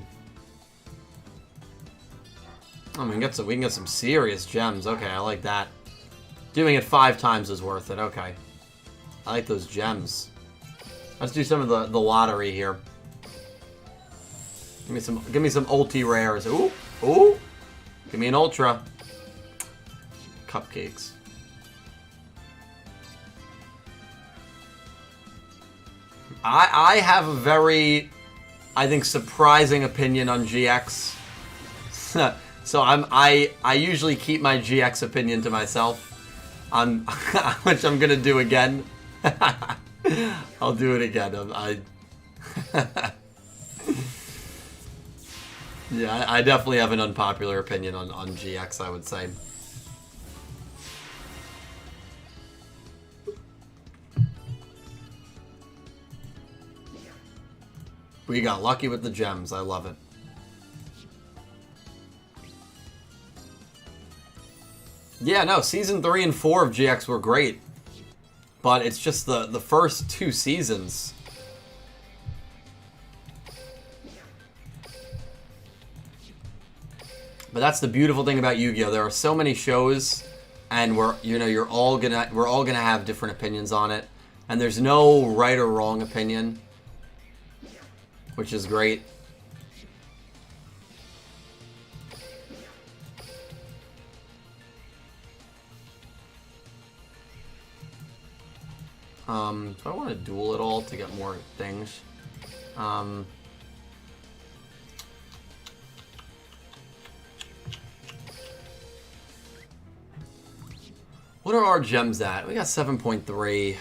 Oh, we can get some serious gems. Okay, I like that. Doing it 5 times is worth it. Okay. I like those gems. Let's do some of the lottery here. Give me some ulti rares. Ooh, ooh. Give me an ultra. Cupcakes. I have a very, I think, surprising opinion on GX. So I usually keep my GX opinion to myself. Which I'm gonna do again. I'll do it again. Yeah, I definitely have an unpopular opinion on GX, I would say. We got lucky with the gems. I love it. Yeah, no, Season 3 and 4 of GX were great. But it's just the first 2 seasons. But that's the beautiful thing about Yu-Gi-Oh! There are so many shows, and we're all gonna have different opinions on it. And there's no right or wrong opinion, which is great. Do I want to duel at all to get more things? What are our gems at? We got 7.3.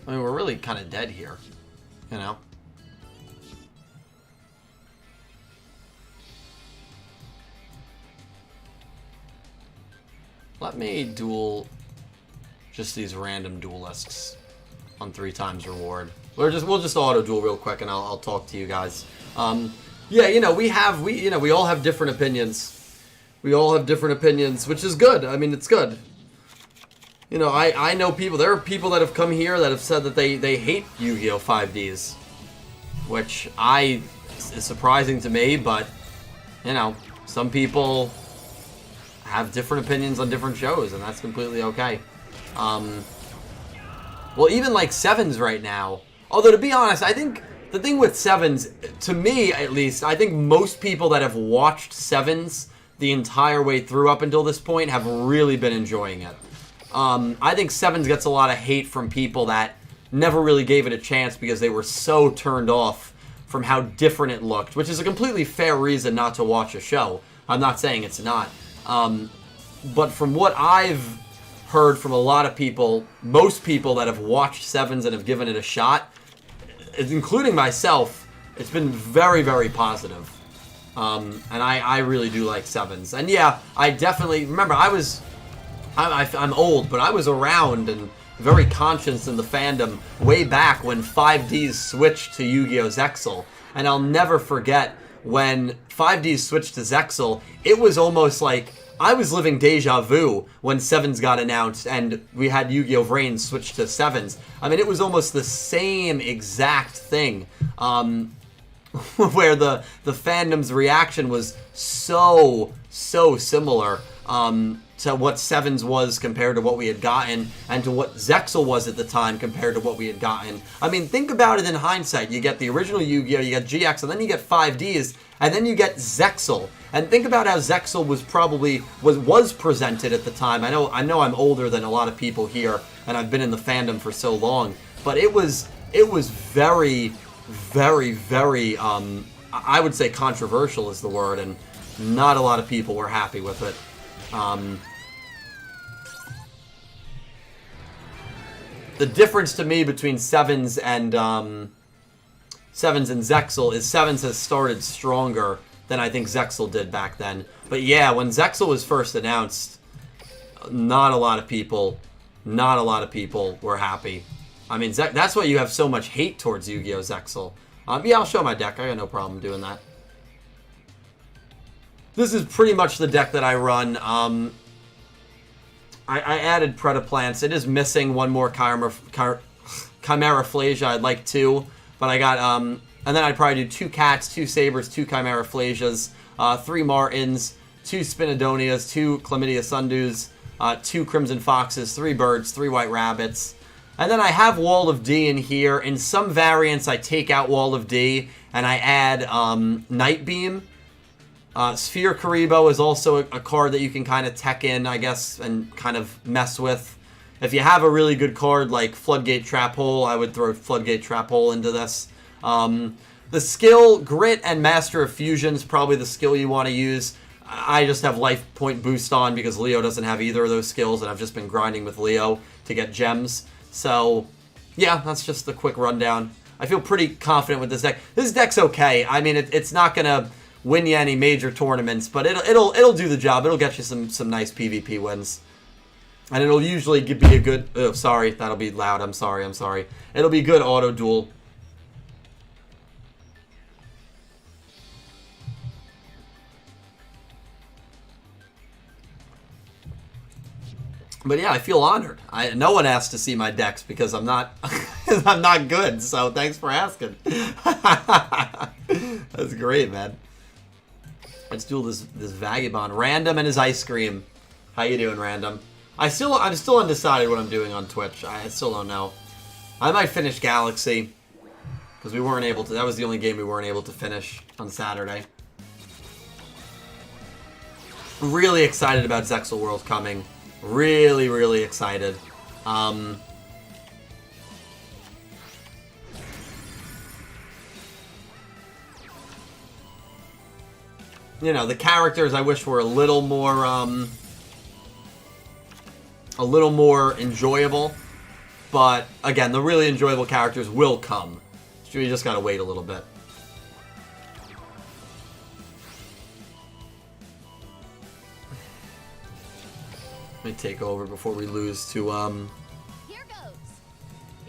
I mean, we're really kind of dead here, you know? Let me duel just these random duelists on 3 times reward. We'll just auto duel real quick, and I'll talk to you guys. Yeah, you know, we all have different opinions. We all have different opinions, which is good. I mean, it's good. You know, I know people, there are people that have come here that have said that they hate Yu-Gi-Oh! 5Ds. Which is surprising to me, but, you know, some people have different opinions on different shows, and that's completely okay. Well, even like Sevens right now, although to be honest, I think the thing with Sevens, to me at least, I think most people that have watched Sevens the entire way through up until this point have really been enjoying it. I think Sevens gets a lot of hate from people that never really gave it a chance because they were so turned off from how different it looked, which is a completely fair reason not to watch a show. I'm not saying it's not. But from what I've heard from a lot of people, most people that have watched Sevens and have given it a shot, including myself, it's been very, very positive. And I really do like Sevens. And yeah, I definitely, remember, I'm old, but I was around and very conscious in the fandom way back when 5Ds switched to Yu-Gi-Oh! Zexal. And I'll never forget when 5Ds switched to Zexal, it was almost like I was living deja vu when Sevens got announced and we had Yu-Gi-Oh! Vrain switch to Sevens. I mean, it was almost the same exact thing, where the fandom's reaction was so similar to what Sevens was compared to what we had gotten, and to what Zexal was at the time compared to what we had gotten. I mean, think about it in hindsight. You get the original Yu-Gi-Oh!, you get GX, and then you get 5Ds, and then you get Zexal. And think about how Zexal was presented at the time. I know I'm older than a lot of people here, and I've been in the fandom for so long, but it was very, very, very, I would say controversial is the word, and not a lot of people were happy with it. The difference to me between Sevens and Zexal is Sevens has started stronger than I think Zexal did back then. But yeah, when Zexal was first announced, not a lot of people were happy. I mean, that's why you have so much hate towards Yu-Gi-Oh! Zexal. Yeah, I'll show my deck. I got no problem doing that. This is pretty much the deck that I run. I added Predaplants. It is missing one more Chimera Phlasia. I'd like 2, but I got And then I'd probably do 2 Cats, 2 Sabers, 2 Chimera Phlasias, 3 Martins, 2 Spinodonias, 2 Chlamydia Sundus, 2 Crimson Foxes, 3 Birds, 3 White Rabbits. And then I have Wall of D in here. In some variants, I take out Wall of D and I add Night Beam. Sphere Karibo is also a card that you can kind of tech in, I guess, and kind of mess with. If you have a really good card like Floodgate Trap Hole, I would throw Floodgate Trap Hole into this. The skill, Grit and Master of Fusion is probably the skill you want to use. I just have life point boost on because Leo doesn't have either of those skills, and I've just been grinding with Leo to get gems. So, yeah, that's just the quick rundown. I feel pretty confident with this deck. This deck's okay. I mean, it's not gonna win you any major tournaments, but it'll do the job. It'll get you some nice PvP wins, and it'll usually be a good. Oh, sorry, that'll be loud. I'm sorry. It'll be good auto duel. But yeah, I feel honored. No one asked to see my decks because I'm not I'm not good. So thanks for asking. That's great, man. Let's duel this Vagabond. Random and his ice cream. How you doing, Random? I'm still undecided what I'm doing on Twitch. I still don't know. I might finish Galaxy because we weren't able to. That was the only game we weren't able to finish on Saturday. Really excited about Zexal World coming. Really, really excited. You know, the characters I wish were a little more enjoyable. But again, the really enjoyable characters will come. So you just gotta wait a little bit. Let me take over before we lose to Here goes.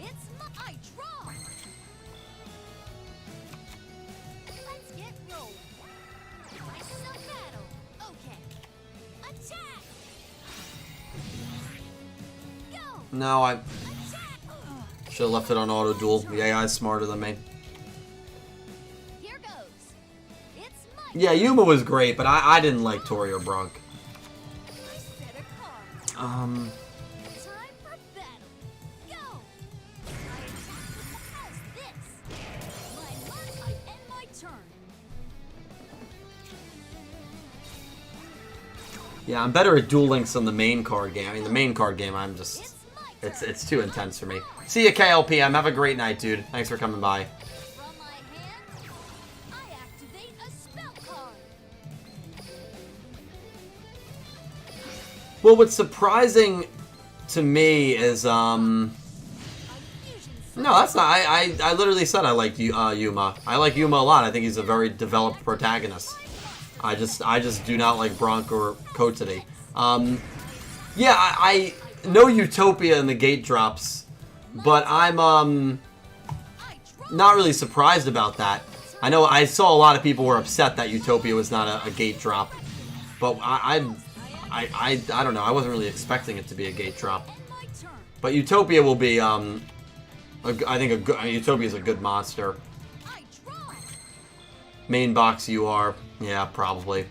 It's my draw. Let's get rolling. Myself battle. Okay. Attack. Go. No, I Attack. should have left it on auto duel. The AI is smarter than me. Here goes. It's my Yeah, Yuma was great, but I didn't like Tori or Bronk. set a card. Um, Time for battle. Go. I attack with the house this. My mark, I end my turn. yeah, I'm better at Duel Links than the main card game. I mean, the main card game, I'm just... It's my turn. It's too intense for me. See ya, KLPM. Have a great night, dude. Thanks for coming by. From my hand, I activate a spell card. Well, what's surprising to me is, I fusion no, that's not... I literally said I like Yuma. I like Yuma a lot. I think he's a very developed protagonist. I just do not like Bronk or Kotani. Yeah, I know Utopia in the gate drops, but I'm not really surprised about that. I know I saw a lot of people were upset that Utopia was not a gate drop, but I don't know. I wasn't really expecting it to be a gate drop. end my turn. But Utopia will be I think Utopia is a good monster. I draw. Main box you are, yeah, probably.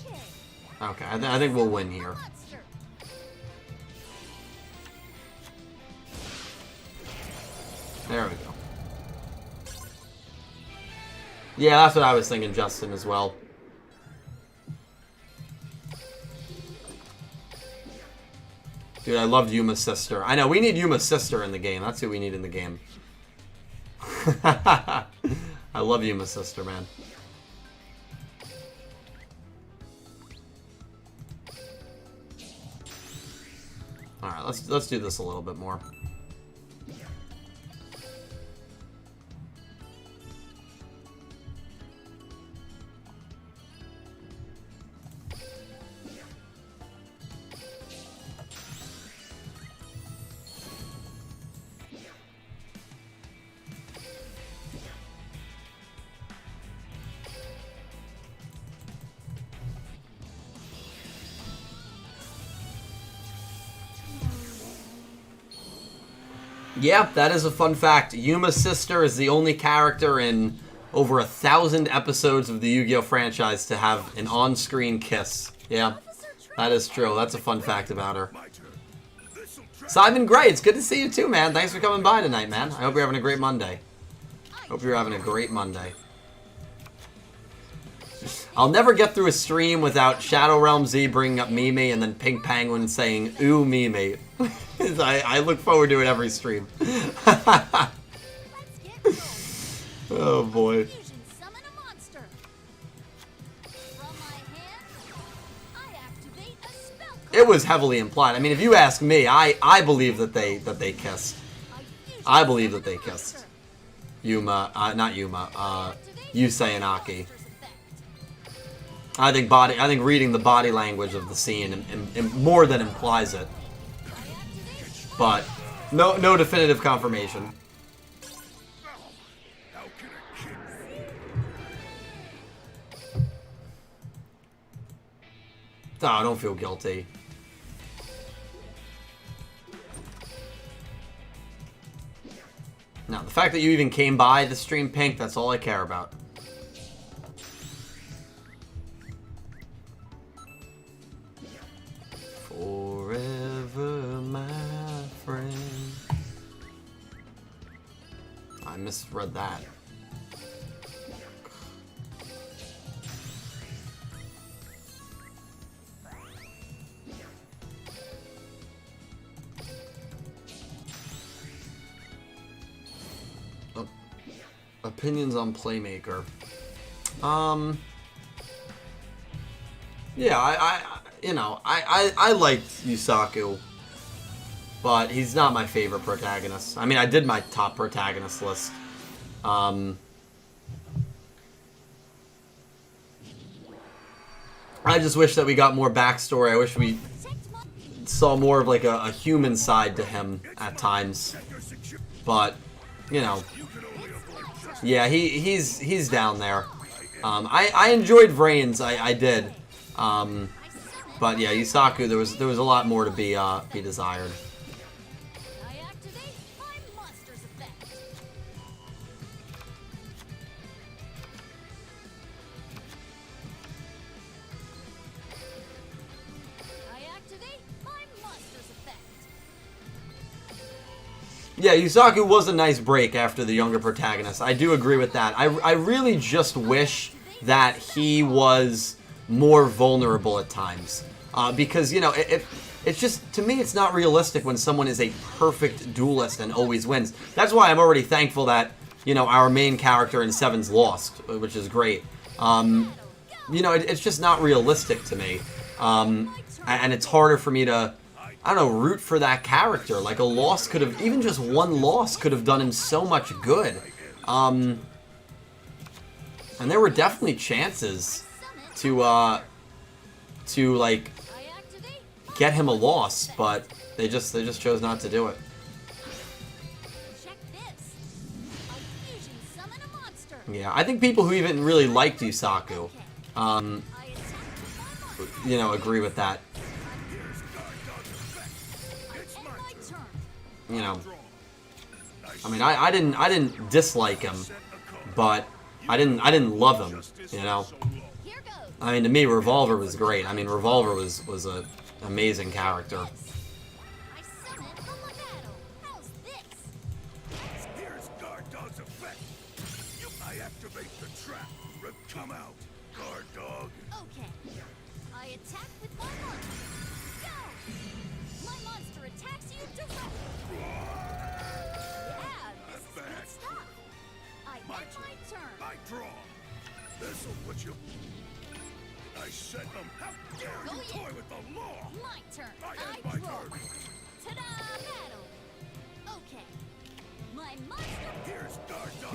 Okay. Okay, I think we'll win here. Monster. There we go. Yeah, that's what I was thinking, Justin, as well. Dude, I loved Yuma's sister. I know, we need Yuma's sister in the game. That's who we need in the game. I love Yuma's sister, man. Alright, let's do this a little bit more. Yeah, that is a fun fact. Yuma's sister is the only character in over 1,000 episodes of the Yu-Gi-Oh franchise to have an on-screen kiss. Yeah, that is true. That's a fun fact about her. Simon Gray, it's good to see you too, man. Thanks for coming by tonight, man. I hope you're having a great Monday. Hope you're having a great Monday. I'll never get through a stream without Shadow Realm Z bringing up Mimi and then Pink Penguin saying, ooh, Mimi. I look forward to it every stream. Oh, boy. It was heavily implied. I mean, if you ask me, I believe that they kissed. I believe that they kissed. Yuma, not Yuma, Yusei and Aki. I think reading the body language of the scene more than implies it. But no definitive confirmation. Oh, don't feel guilty. Now, the fact that you even came by the stream, Pink, that's all I care about. Forever, my friend. I misread that. Opinions on Playmaker. Yeah, I liked Yusaku, but he's not my favorite protagonist. I mean, I did my top protagonist list. I just wish that we got more backstory. I wish we saw more of like a human side to him at times. But, you know, yeah, he's down there. I enjoyed Vrains, I did. But yeah, Yusaku, there was a lot more to be desired. Yeah, Yusaku was a nice break after the younger protagonist. I do agree with that. I really just wish that he was more vulnerable at times. Because, you know, it's just, to me, it's not realistic when someone is a perfect duelist and always wins. That's why I'm already thankful that, you know, our main character in Seven's lost, which is great. You know, it's just not realistic to me. And it's harder for me to, I don't know, root for that character. Like, a loss could have, even just one loss could have done him so much good. And there were definitely chances to like, get him a loss, but they just chose not to do it. Yeah, I think people who even really liked Yusaku, you know, agree with that. You know, I mean, I didn't dislike him, but I didn't love him. You know, I mean, to me, Revolver was great. I mean, Revolver was a amazing character.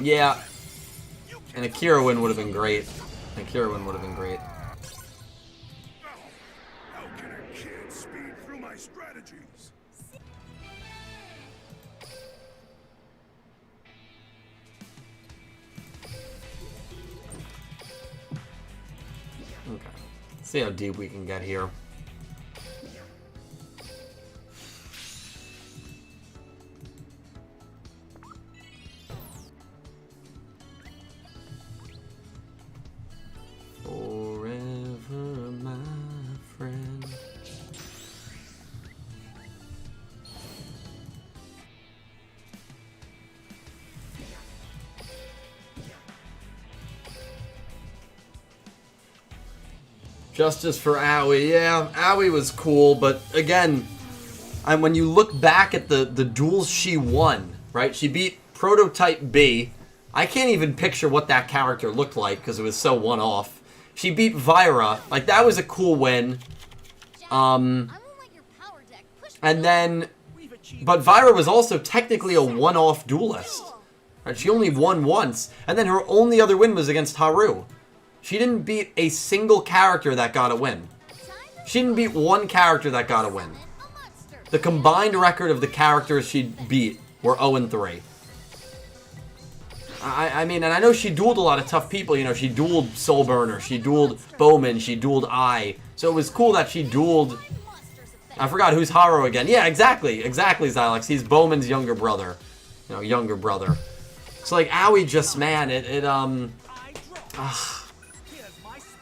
Yeah, and Akira win would have been great. Akira win would have been great. How can a kid speed through my strategies? Okay, let's see how deep we can get here. Justice for Aoi. Yeah, Aoi was cool, but again, and when you look back at the duels she won, right? She beat Prototype B. I can't even picture what that character looked like because it was so one-off. She beat Vira. Like, that was a cool win. And then, but Vira was also technically a one-off duelist. Right? She only won once, and then her only other win was against Haru. She didn't beat a single character that got a win. She didn't beat one character that got a win. The combined record of the characters she beat were 0-3. I mean, and I know she dueled a lot of tough people. You know, she dueled Soulburner, she dueled Bowman, she dueled I. So it was cool that she dueled... I forgot who's Haru again. Yeah, exactly. Exactly, Xylex. He's Bowman's younger brother. You know, younger brother. So, like, Aoi just, man,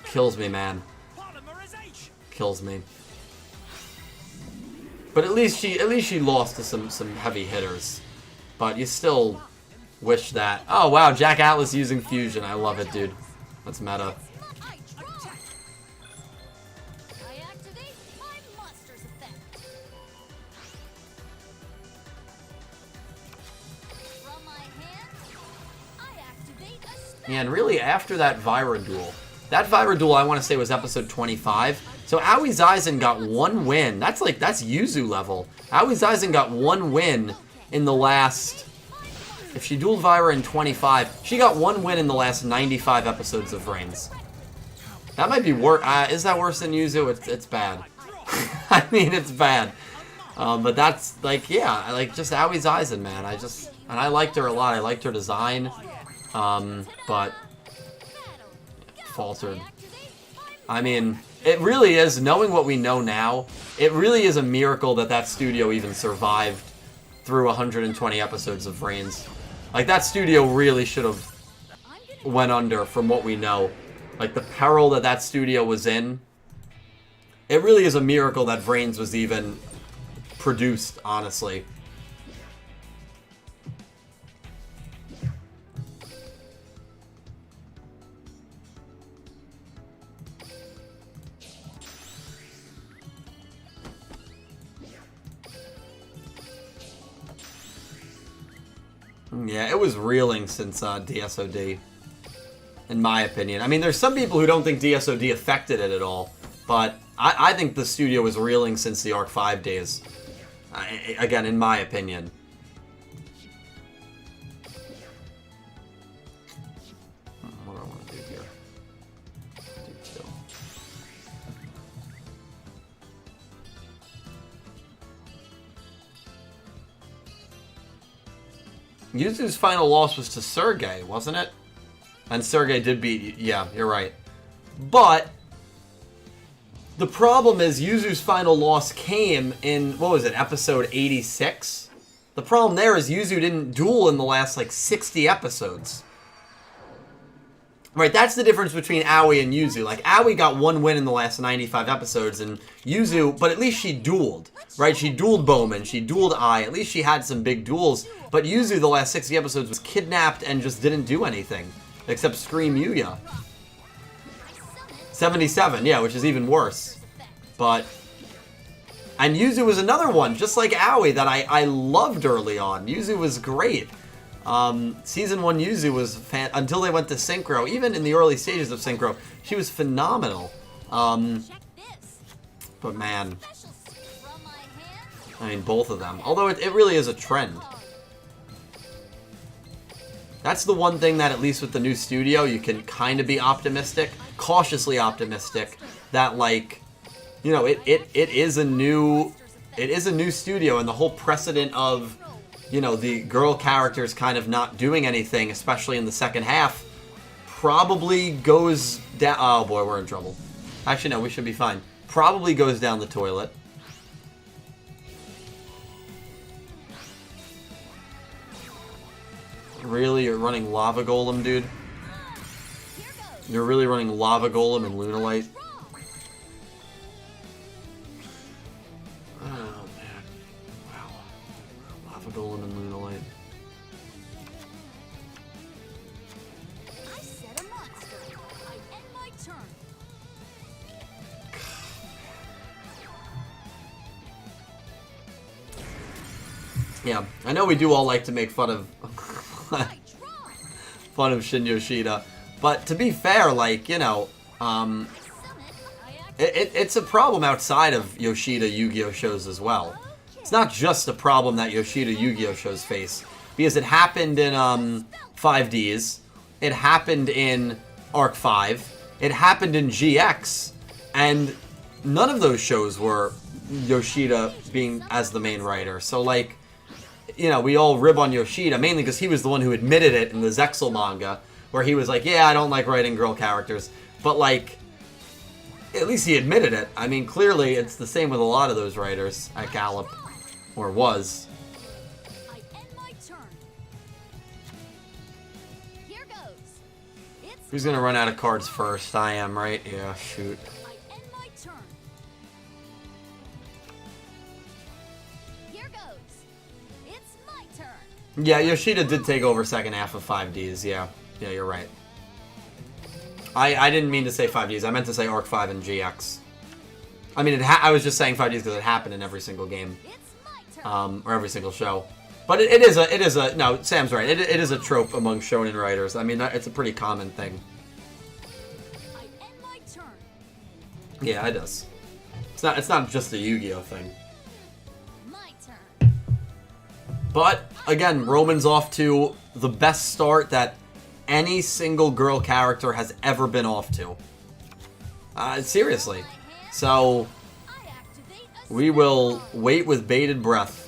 kills me, man. Kills me. But at least she lost to some heavy hitters. But you still wish that... Oh, wow, Jack Atlas using Fusion. I love it, dude. That's meta. Yeah, and really after that Vira duel, I want to say was episode 25. So Aoi Zaizen got one win. That's Yuzu level. Aoi Zaizen got one win in the last... If she dueled Vira in 25, she got one win in the last 95 episodes of Reigns. That might be worse. Is that worse than Yuzu? It's bad. I mean, it's bad. But that's, like, yeah, like, just Aoi Zaizen, man. And I liked her a lot. I liked her design. But faltered. I mean, it really is, knowing what we know now, it really is a miracle that studio even survived through 120 episodes of Reigns. Like, that studio really should have went under from what we know. Like, the peril that studio was in. It really is a miracle that Reigns was even produced, honestly. Yeah, it was reeling since DSOD, in my opinion. I mean, there's some people who don't think DSOD affected it at all, but I think the studio was reeling since the Arc 5 days. Again, in my opinion. What do I want to do here? Yuzu's final loss was to Sergei, wasn't it? And Sergei did beat... Yeah, you're right. But the problem is Yuzu's final loss came in, what was it, episode 86? The problem there is Yuzu didn't duel in the last, like, 60 episodes. Right, that's the difference between Aoi and Yuzu. Like, Aoi got one win in the last 95 episodes, and Yuzu, but at least she dueled. Right, she dueled Bowman, she dueled I, at least she had some big duels. But Yuzu, the last 60 episodes, was kidnapped and just didn't do anything. Except Scream Yuya. 77, yeah, which is even worse. But... And Yuzu was another one, just like Aoi, that I loved early on. Yuzu was great. Season 1 Yuzu was until they went to Synchro. Even in the early stages of Synchro, she was phenomenal. But man... I mean, both of them. Although it really is a trend. That's the one thing that, at least with the new studio, you can kind of be optimistic, cautiously optimistic, that, like, you know, it is a new studio, and the whole precedent of, you know, the girl characters kind of not doing anything, especially in the second half, probably goes down. Oh boy, we're in trouble. Actually, no, we should be fine. Probably goes down the toilet. Really? You're running Lava Golem, dude? You're really running Lava Golem and Lunalite? Oh, man. Wow. Lava Golem and Lunalite. I set a monster. I end my turn. Yeah, I know we do all like to make fun of Shin Yoshida, but to be fair, like, you know, it's a problem outside of Yoshida Yu-Gi-Oh shows as well. It's not just a problem that Yoshida Yu-Gi-Oh shows face, because it happened in 5Ds, it happened in Arc 5, it happened in GX, and none of those shows were Yoshida being as the main writer. So, like, you know, we all rib on Yoshida, mainly because he was the one who admitted it in the Zexal manga, where he was like, yeah, I don't like writing girl characters. But, like, at least he admitted it. I mean, clearly it's the same with a lot of those writers at Gallop, or was. I end my turn. Here goes. It's Who's gonna run out of cards first? I am, right? Yeah, shoot. I end my turn. Here goes. It's my turn. Yeah, Yoshida did take over second half of 5Ds, yeah. Yeah, you're right. I didn't mean to say 5Ds, I meant to say Arc 5 and GX. I mean, I was just saying 5Ds because it happened in every single game. It's my turn. Or every single show. But it is a, no, Sam's right, it is a trope among shonen writers. I mean, it's a pretty common thing. I end my turn. Yeah, it does. It's not just a Yu-Gi-Oh thing. My turn. But, again, Roman's off to the best start that any single girl character has ever been off to. Seriously. So, I activate a we will wait with bated breath.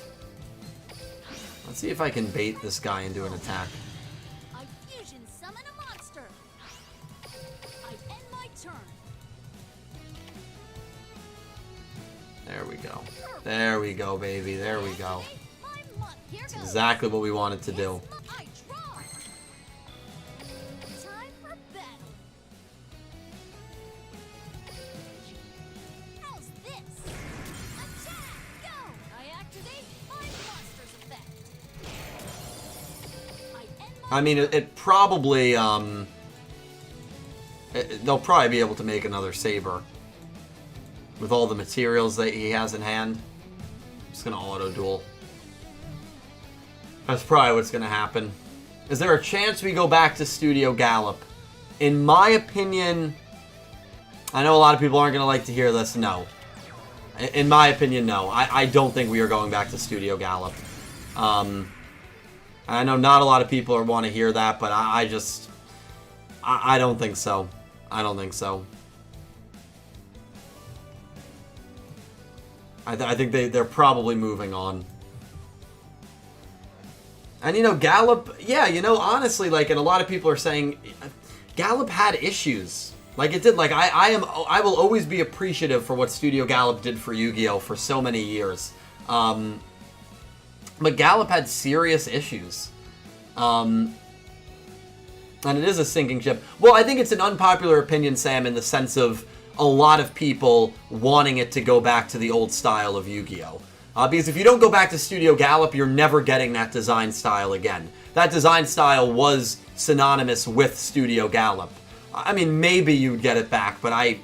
Let's see if I can bait this guy into an attack. I fusion summon a monster. I end my turn. There we go. There we go, baby. There we go. Here goes. Exactly what we wanted to do. I draw. Time for battle. How's this? Attack! Go! I activate my monster's effect. I end my I mean, it probably, they'll probably be able to make another Saber. With all the materials that he has in hand. I'm just gonna auto-duel. That's probably what's gonna happen. Is there a chance we go back to Studio Gallop? In my opinion, I know a lot of people aren't gonna like to hear this, no. In my opinion, no. I don't think we are going back to Studio Gallop. I know not a lot of people want to hear that, but I don't think so. I don't think so. I think they're probably moving on. And, you know, Gallop, yeah, you know, honestly, like, and a lot of people are saying, Gallop had issues. Like, it did, like, I will always be appreciative for what Studio Gallop did for Yu-Gi-Oh! For so many years. But Gallop had serious issues. And it is a sinking ship. Well, I think it's an unpopular opinion, Sam, in the sense of a lot of people wanting it to go back to the old style of Yu-Gi-Oh! Because if you don't go back to Studio Gallop, you're never getting that design style again. That design style was synonymous with Studio Gallop. I mean, maybe you'd get it back, but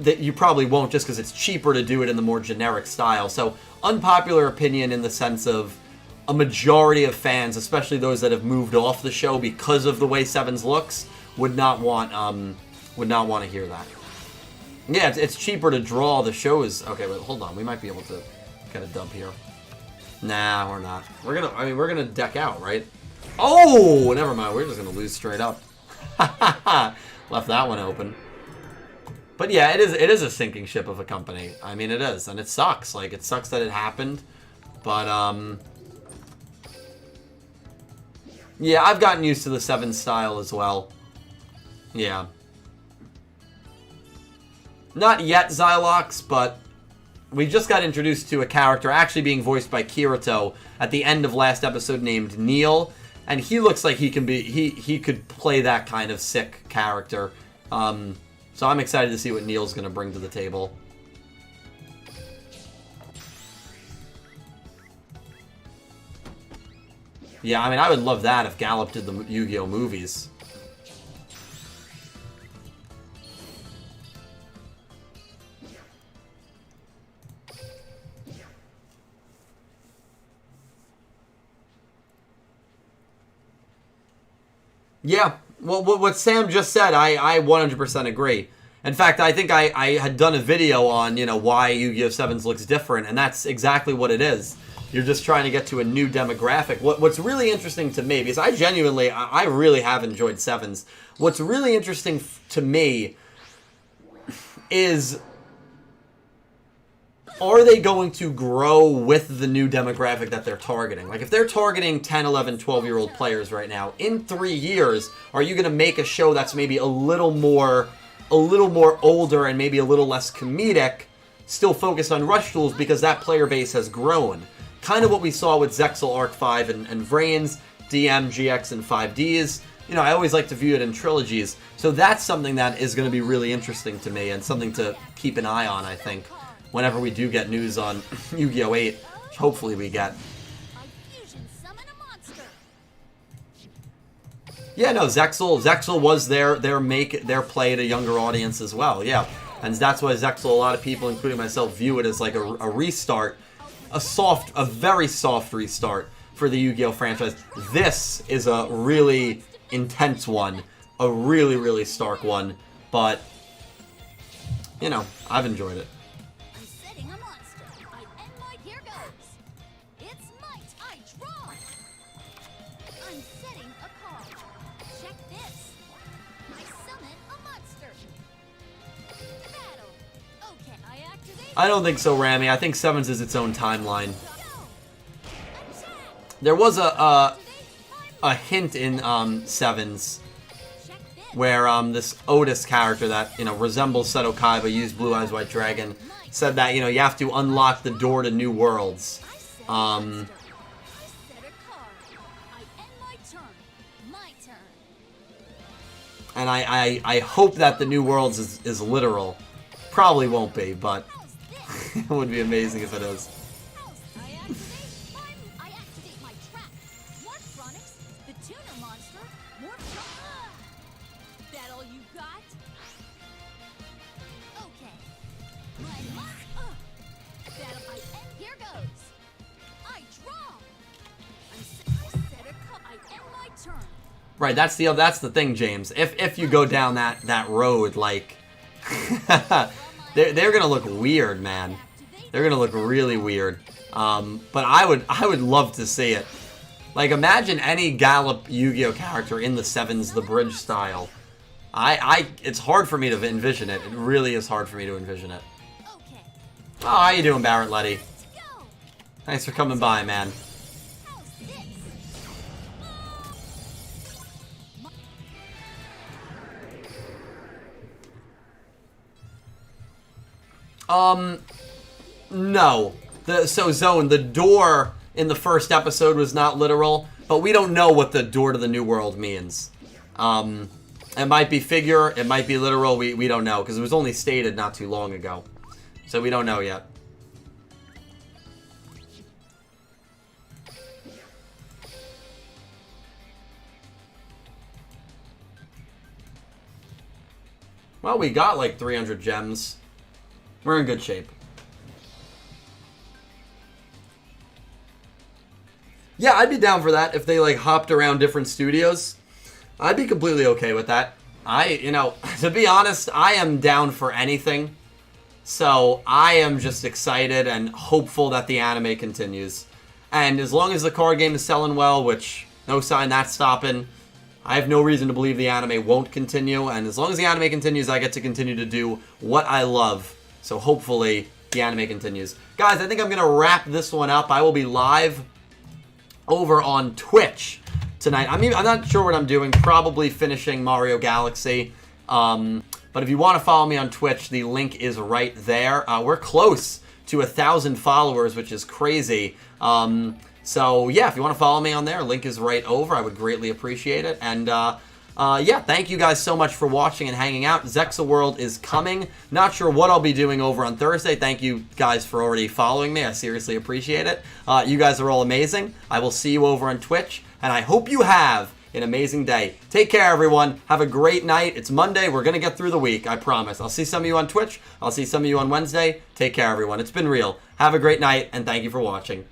you probably won't just because it's cheaper to do it in the more generic style. So, unpopular opinion in the sense of a majority of fans, especially those that have moved off the show because of the way Sevens looks, would not want to hear that. Yeah, it's cheaper to draw the shows. Okay, wait, hold on. We might be able to get a dub here. Nah, we're not. We're gonna deck out, right? Oh, never mind. We're just gonna lose straight up. Left that one open. But yeah, it is a sinking ship of a company. I mean, it is, and it sucks. Like, it sucks that it happened, but yeah, I've gotten used to the 7 style as well. Yeah. Not yet Xylox, but we just got introduced to a character actually being voiced by Kirito at the end of last episode named Neil, and he looks like he could play that kind of sick character. So I'm excited to see what Neil's going to bring to the table. Yeah, I mean, I would love that if Gallop did the Yu-Gi-Oh! Movies. Yeah, well, what Sam just said, I 100% agree. In fact, I think I had done a video on, why Yu-Gi-Oh! 7s looks different, and that's exactly what it is. You're just trying to get to a new demographic. What's really interesting to me, because I really have enjoyed 7s. What's really interesting to me is, are they going to grow with the new demographic that they're targeting? Like, if they're targeting 10, 11, 12-year-old players right now, in 3 years, are you going to make a show that's maybe a little more older and maybe a little less comedic, still focused on rush tools because that player base has grown? Kind of what we saw with Zexal Arc 5 and Vrains, DM, GX, and 5Ds. I always like to view it in trilogies. So that's something that is going to be really interesting to me and something to keep an eye on, I think, whenever we do get news on Yu-Gi-Oh! 8, which hopefully we get. Yeah, no, Zexal was their play at a younger audience as well, yeah. And that's why Zexal, a lot of people, including myself, view it as like a restart, a very soft restart for the Yu-Gi-Oh! Franchise. This is a really intense one, a really, really stark one, but, I've enjoyed it. I don't think so, Rami. I think 7s is its own timeline. There was a hint in 7s where this Otis character that resembles Seto Kaiba, used Blue Eyes White Dragon, said that you have to unlock the door to new worlds. And I hope that the new worlds is literal. Probably won't be, but it would be amazing if it is. I activate my trap. More Chronics, the tuner monster, more that all you got? Okay. Here goes. I draw. I set a cup. I end my turn. Right, that's the thing, James. If you go down that road, like they're gonna look weird, man. They're gonna look really weird. But I would love to see it. Like, imagine any Gallop Yu-Gi-Oh! Character in the 7s, the bridge style. It's hard for me to envision it. It really is hard for me to envision it. Oh, how you doing, Barrett Letty? Thanks for coming by, man. No. So Zone, the door in the first episode was not literal, but we don't know what the door to the new world means. It might be figure, it might be literal, we don't know, because it was only stated not too long ago. So we don't know yet. Well, we got like 300 gems. We're in good shape. Yeah, I'd be down for that if they like hopped around different studios. I'd be completely okay with that. To be honest, I am down for anything. So I am just excited and hopeful that the anime continues. And as long as the card game is selling well, which no sign that's stopping, I have no reason to believe the anime won't continue. And as long as the anime continues, I get to continue to do what I love. So hopefully the anime continues. Guys, I think I'm going to wrap this one up. I will be live over on Twitch tonight. I'm not sure what I'm doing. Probably finishing Mario Galaxy. But if you want to follow me on Twitch, the link is right there. We're close to 1,000 followers, which is crazy. So yeah, if you want to follow me on there, link is right over. I would greatly appreciate it. And yeah, thank you guys so much for watching and hanging out. Zexal World is coming. Not sure what I'll be doing over on Thursday. Thank you guys for already following me. I seriously appreciate it. You guys are all amazing. I will see you over on Twitch, and I hope you have an amazing day. Take care, everyone. Have a great night. It's Monday. We're going to get through the week. I promise. I'll see some of you on Twitch. I'll see some of you on Wednesday. Take care, everyone. It's been real. Have a great night, and thank you for watching.